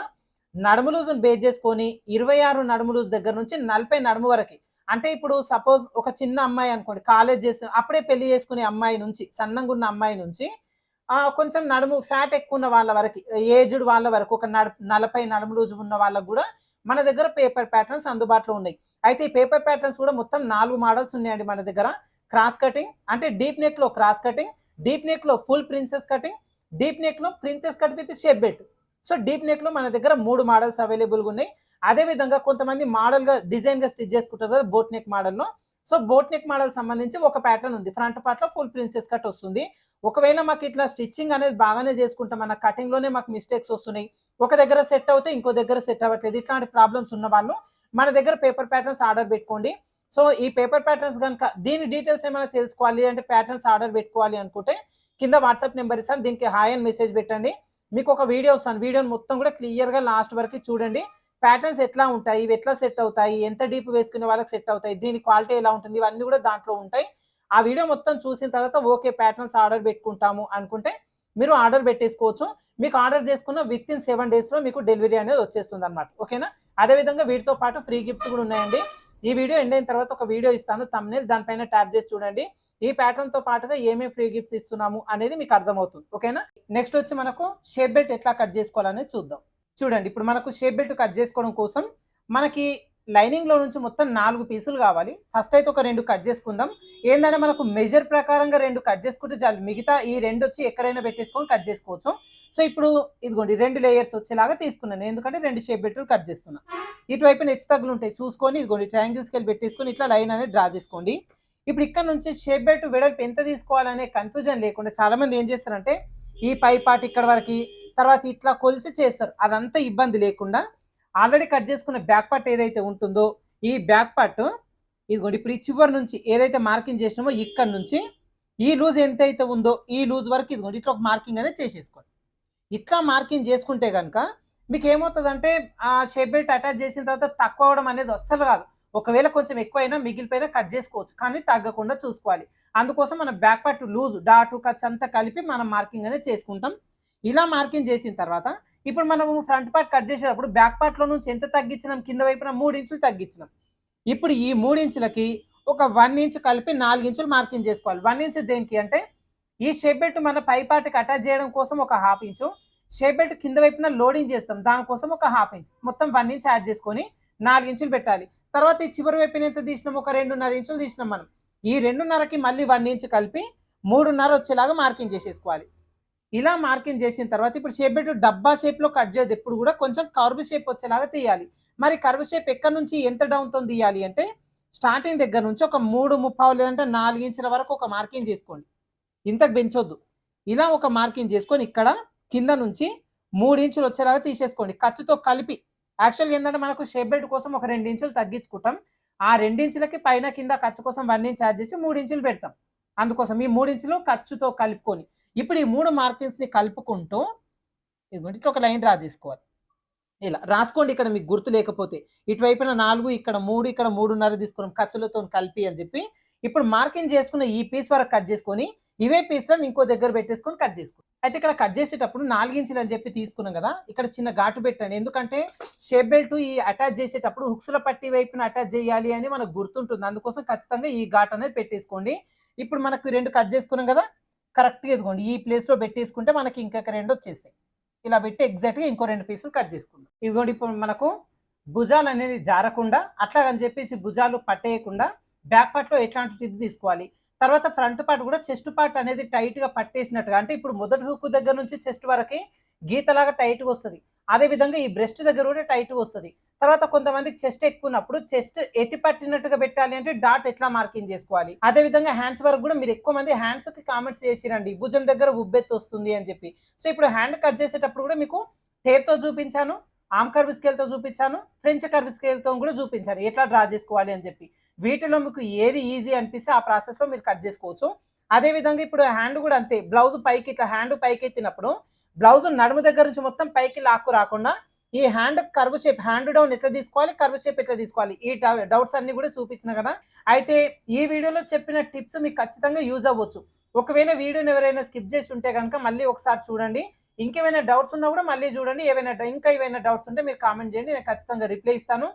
నడుము లూజును బేస్ చేసుకొని 26 నడుము లూజ్ దగ్గర నుంచి 40 నడుము వరకు. అంటే ఇప్పుడు సపోజ్ ఒక చిన్న అమ్మాయి అనుకోండి, కాలేజ్ చేస్తున్న అప్పుడే పెళ్లి చేసుకునే అమ్మాయి నుంచి, సన్నంగా ఉన్న అమ్మాయి నుంచి కొంచెం నడుము ఫ్యాట్ ఎక్కువ ఉన్న వాళ్ళ వరకు, ఏజ్డ్ వాళ్ళ వరకు, ఒక 40 నడుము లూజ్ ఉన్న వాళ్ళకి కూడా మన దగ్గర పేపర్ ప్యాటర్న్స్ అందుబాటులో ఉన్నాయి. అయితే ఈ పేపర్ ప్యాటర్న్స్ కూడా మొత్తం 4 మోడల్స్ ఉన్నాయండి మన దగ్గర. క్రాస్ కటింగ్ అంటే డీప్ నెక్ లో క్రాస్ కటింగ్, డీప్ నెక్ లో full princess cutting, deep neck లో princess cut with shape belt. So deep neck లో మన దగ్గర 3 మోడల్స్ అవైలబుల్గా ఉన్నాయి. అదే విధంగా కొంతమంది మోడల్ గా డిజైన్ గా స్టిచ్ చేసుకుంటారు కదా బోట్ నెక్ మోడల్లో. సో బోట్ నెక్ మోడల్ సంబంధించి ఒక ప్యాటర్న్ ఉంది, ఫ్రంట్ పార్ట్ లో ఫుల్ ప్రిన్సెస్ కట్ వస్తుంది. ఒకవేళ మాకు ఇట్లా స్టిచ్చింగ్ అనేది బాగానే చేసుకుంటాం, మన కటింగ్ లోనే మాకు మిస్టేక్స్ వస్తున్నాయి, ఒక దగ్గర సెట్ అవుతే ఇంకో దగ్గర సెట్ అవ్వట్లేదు, ఇట్లాంటి ప్రాబ్లమ్స్ ఉన్న వాళ్ళు మన దగ్గర పేపర్ ప్యాటర్న్స్ ఆర్డర్ పెట్టుకోండి. సో ఈ పేపర్ ప్యాటర్న్స్ కనుక దీని డీటెయిల్స్ ఏమైనా తెలుసుకోవాలి అంటే, ప్యాటర్న్స్ ఆర్డర్ పెట్టుకోవాలి అనుకుంటే కింద వాట్సాప్ నెంబర్ ఇస్తాను, దీనికి హాయ్ అని మెసేజ్ పెట్టండి. మీకు ఒక వీడియో వస్తాను, వీడియోని మొత్తం కూడా క్లియర్ గా లాస్ట్ వరకు చూడండి. ప్యాటర్న్స్ ఎట్లా ఉంటాయి, ఇవి ఎట్లా సెట్ అవుతాయి, ఎంత డీప్ వేసుకునే వాళ్ళకి సెట్ అవుతాయి, దీని క్వాలిటీ ఎలా ఉంటుంది, ఇవన్నీ కూడా దాంట్లో ఉంటాయి. ఆ వీడియో మొత్తం చూసిన తర్వాత ఓకే ప్యాటర్న్స్ ఆర్డర్ పెట్టుకుంటాము అనుకుంటే మీరు ఆర్డర్ పెట్టేసుకోవచ్చు. మీకు ఆర్డర్ చేసుకున్న విత్ ఇన్ 7 days లో మీకు డెలివరీ అనేది వచ్చేస్తుంది అనమాట. ఓకేనా? అదేవిధంగా వీటితో పాటు ఫ్రీ గిఫ్ట్స్ కూడా ఉన్నాయండి. ఈ వీడియో ఎండ్ అయిన తర్వాత ఒక వీడియో ఇస్తాను, థంబ్నెయిల్, దానిపైన ట్యాప్ చేసి చూడండి. ఈ ప్యాటర్న్ తో పాటుగా ఏమేమి ఫ్రీ గిఫ్ట్స్ ఇస్తున్నాము అనేది మీకు అర్థమవుతుంది. ఓకేనా? నెక్స్ట్ వచ్చి మనకు షేప్ బెల్ట్ ఎట్లా కట్ చేసుకోవాలనేది చూద్దాం. చూడండి, ఇప్పుడు మనకు షేప్ బెల్ట్ కట్ చేసుకోవడం కోసం మనకి లైనింగ్ లో నుంచి మొత్తం 4 పీసులు కావాలి. ఫస్ట్ అయితే ఒక 2 కట్ చేసుకుందాం. ఏంటంటే మనకు మెజర్ ప్రకారంగా 2 కట్ చేసుకుంటే చాలు, మిగతా ఈ 2 వచ్చి ఎక్కడైనా పెట్టేసుకొని కట్ చేసుకోవచ్చు. సో ఇప్పుడు ఇదిగోండి 2 లేయర్స్ వచ్చేలాగా తీసుకున్నాను, ఎందుకంటే 2 షేప్ బెల్ట్లు కట్ చేస్తున్నా. ఇటువైపు హెచ్చు తగ్గులు ఉంటాయి చూసుకొని ఇదిగోండి ట్రయాంగిల్ స్కేల్ పెట్టేసుకొని ఇట్లా లైన్ అనేది డ్రా చేసుకోండి. ఇప్పుడు ఇక్కడ నుంచి షేప్ బెల్ట్ వెడల్పు ఎంత తీసుకోవాలనే కన్ఫ్యూజన్ లేకుండా చాలా మంది ఏం చేస్తారంటే ఈ పై పార్ట్ ఇక్కడ వరకు, తర్వాత ఇట్లా కొలిసి చేస్తారు. అదంతా ఇబ్బంది లేకుండా ఆల్రెడీ కట్ చేసుకున్న బ్యాక్ పార్ట్ ఏదైతే ఉంటుందో ఈ బ్యాక్ పార్ట్ ఇదిగోండి ఇప్పుడు ఈ చివరి నుంచి ఏదైతే మార్కింగ్ చేసినామో ఇక్కడ నుంచి ఈ లూజ్ ఎంతైతే ఉందో ఈ లూజ్ వరకు ఇదిగోండి ఇట్లా ఒక మార్కింగ్ అనేది చేసేసుకోండి. ఇట్లా మార్కింగ్ చేసుకుంటే కనుక మీకు ఏమవుతుందంటే ఆ షేప్ బెల్ట్ అటాచ్ చేసిన తర్వాత తక్కువ అవడం అనేది అస్సలు కాదు. ఒకవేళ కొంచెం ఎక్కువైనా మిగిలిపోయినా కట్ చేసుకోవచ్చు, కానీ తగ్గకుండా చూసుకోవాలి. అందుకోసం మన బ్యాక్ పార్ట్ లూజ్ డాటు ఖర్చు అంతా కలిపి మనం మార్కింగ్ అనేది చేసుకుంటాం. ఇలా మార్కింగ్ చేసిన తర్వాత ఇప్పుడు మనం ఫ్రంట్ పార్ట్ కట్ చేసేటప్పుడు బ్యాక్ పార్ట్ లో నుంచి ఎంత తగ్గించినాం, కింద వైపున 3 ఇంచులు తగ్గించినాం. ఇప్పుడు ఈ 3 ఇంచులకి ఒక 1 ఇంచు కలిపి 4 ఇంచులు మార్కింగ్ చేసుకోవాలి. 1 ఇంచు దేనికి అంటే ఈ షేప్ బెల్ట్ మన పై పార్ట్కి అటాచ్ చేయడం కోసం ఒక 1/2 ఇంచు, షేప్ బెల్ట్ కింద వైపున లోడింగ్ చేస్తాం దానికోసం ఒక 1/2 ఇంచు, మొత్తం 1 ఇంచ్ యాడ్ చేసుకొని 4 ఇంచులు పెట్టాలి. తర్వాత ఈ చివరి వైపున ఎంత తీసినాం, ఒక 2.5 ఇంచులు తీసినాం మనం. ఈ 2.5కి మళ్ళీ 1 ఇంచు కలిపి 3.5 వచ్చేలాగా మార్కింగ్ చేసేసుకోవాలి. ఇలా మార్కింగ్ చేసిన తర్వాత ఇప్పుడు షేప్ బెల్ట్ డబ్బా షేప్ లో కట్ చేయదు, ఎప్పుడు కూడా కొంచెం కర్వ్ షేప్ వచ్చేలాగా తీయాలి. మరి కర్వ్ షేప్ ఎక్కడి నుంచి ఎంత డౌన్ తో తీయాలి అంటే స్టార్టింగ్ దగ్గర నుంచి ఒక 3.5 లేదంటే 4 ఇంచుల వరకు ఒక మార్కింగ్ చేసుకోండి, ఇంతకు పెంచొద్దు. ఇలా ఒక మార్కింగ్ చేసుకొని ఇక్కడ కింద నుంచి 3 ఇంచులు వచ్చేలాగా తీసేసుకోండి ఖర్చుతో కలిపి. యాక్చువల్గా ఏంటంటే మనకు షేప్ బెల్ట్ కోసం ఒక 2 ఇంచులు తగ్గించుకుంటాం, ఆ 2 ఇంచులకి పైన కింద ఖర్చు కోసం 1 ఇంచ్ యాడ్ చేసి 3 ఇంచులు పెడతాం. అందుకోసం ఈ 3 ఇంచులు ఖర్చుతో కలుపుకొని ఇప్పుడు ఈ 3 మార్కింగ్స్ ని కలుపుకుంటూ ఇదిగోండి ఇట్లా ఒక లైన్ డ్రా చేసుకోవాలి. ఇలా రాసుకోండి, ఇక్కడ మీకు గుర్తు లేకపోతే ఇటువైపున 4, ఇక్కడ 3, ఇక్కడ 3.5 తీసుకున్నాం ఖర్చులతో కలిపి అని చెప్పి. ఇప్పుడు మార్కింగ్ చేసుకున్న ఈ పీస్ వరకు కట్ చేసుకొని ఇవే పీస్లను ఇంకో దగ్గర పెట్టేసుకొని కట్ చేసుకోండి. అయితే ఇక్కడ కట్ చేసేటప్పుడు 4 ఇంచులు అని చెప్పి తీసుకున్నాం కదా, ఇక్కడ చిన్న ఘాటు పెట్టండి, ఎందుకంటే షేప్ బెల్ట్ ఈ అటాచ్ చేసేటప్పుడు హుక్స్ల పట్టి వైపున అటాచ్ చేయాలి అని మనకు గుర్తుంటుంది, అందుకోసం ఖచ్చితంగా ఈ ఘాట్ అనేది పెట్టేసుకోండి. ఇప్పుడు మనకు 2 కట్ చేసుకున్నాం కదా, కరెక్ట్గా ఇదిగోండి ఈ ప్లేస్ లో పెట్టేసుకుంటే మనకి ఇంకొక 2 వచ్చేస్తాయి. ఇలా పెట్టి ఎగ్జాక్ట్ గా ఇంకో 2 పీసులు కట్ చేసుకుందాం. ఇదిగోండి ఇప్పుడు మనకు భుజాలు అనేది జారకుండా అట్లాగని చెప్పేసి భుజాలు పట్టేయకుండా బ్యాక్ పార్ట్ లో ఎట్లాంటి టిప్ తీసుకోవాలి. తర్వాత ఫ్రంట్ పార్ట్ కూడా చెస్ట్ పార్ట్ అనేది టైట్ గా పట్టేసినట్టుగా, అంటే ఇప్పుడు మొదటి హుక్ దగ్గర నుంచి చెస్ట్ వరకు గీతలాగా టైట్ గా వస్తుంది, అదే విధంగా ఈ బ్రెస్ట్ దగ్గర కూడా టైట్ గా వస్తుంది. తర్వాత కొంతమందికి చెస్ట్ ఎక్కువన్నప్పుడు చెస్ట్ ఎత్తి పట్టినట్టుగా పెట్టాలి అంటే డాట్ ఎట్లా మార్కింగ్ చేసుకోవాలి. అదే విధంగా హ్యాండ్స్ వరకు కూడా మీరు ఎక్కువ మంది హ్యాండ్స్ కి కామెంట్స్ చేసిరండి భుజం దగ్గర ఉబ్బెత్తు వస్తుంది అని చెప్పి. సో ఇప్పుడు హ్యాండ్ కట్ చేసేటప్పుడు కూడా మీకు టేప్ తో చూపించాను, ఆర్మ్ కర్వ్ స్కేల్ తో చూపించాను, ఫ్రెంచ్ కర్వ్ స్కేల్ తో కూడా చూపించాను ఎట్లా డ్రా చేసుకోవాలి అని చెప్పి. వీటిలో మీకు ఏది ఈజీ అనిపిస్తే ఆ ప్రాసెస్ లో మీరు కట్ చేసుకోవచ్చు. అదే విధంగా ఇప్పుడు హ్యాండ్ కూడా అంతే, బ్లౌజ్ పైకి ఇట్లా హ్యాండ్ పైకి ఎత్తినప్పుడు బ్లౌజ్ నడుము దగ్గర నుంచి మొత్తం పైకి లాక్కు రాకుండా ఈ hand curve shape, hand down ఎట్లా తీసుకోవాలి, కర్వ్ షేప్ ఎట్లా తీసుకోవాలి, ఈ డౌట్స్ అన్ని కూడా చూపించిన కదా. అయితే ఈ వీడియోలో చెప్పిన టిప్స్ మీకు ఖచ్చితంగా యూజ్ అవ్వచ్చు. ఒకవేళ వీడియోని ఎవరైనా స్కిప్ చేసి ఉంటే కనుక మళ్ళీ ఒకసారి చూడండి, ఇంకేమైనా డౌట్స్ ఉన్నా కూడా మళ్ళీ చూడండి. ఇంకా ఏమైనా డౌట్స్ ఉంటే మీరు కామెంట్ చేయండి, నేను ఖచ్చితంగా రిప్లై ఇస్తాను.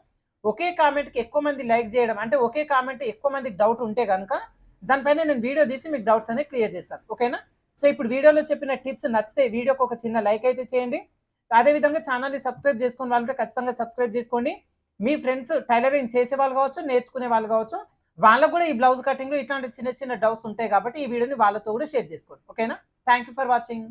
ఒకే కామెంట్కి ఎక్కువ మంది లైక్ చేయడం అంటే ఒకే కామెంట్ ఎక్కువ మందికి డౌట్ ఉంటే కనుక దానిపైన నేను వీడియో తీసి మీకు డౌట్స్ అనేవి క్లియర్ చేస్తాను. ఓకేనా? సో ఇప్పుడు వీడియోలో చెప్పిన టిప్స్ నచ్చితే వీడియోకి ఒక చిన్న లైక్ అయితే చేయండి. అదేవిధంగా ఛానల్ని సబ్స్క్రైబ్ చేసుకుని వాళ్ళంటే ఖచ్చితంగా సబ్స్క్రైబ్ చేసుకోండి. మీ ఫ్రెండ్స్ టైలరింగ్ చేసే వాళ్ళు కావచ్చు, నేర్చుకునే వాళ్ళు కావచ్చు, వాళ్ళకు కూడా ఈ బ్లౌజ్ కటింగ్లో ఇట్లాంటి చిన్న చిన్న డౌట్స్ ఉంటాయి కాబట్టి ఈ వీడియోని వాళ్ళతో కూడా షేర్ చేసుకోండి. ఓకేనా? Thank you for watching.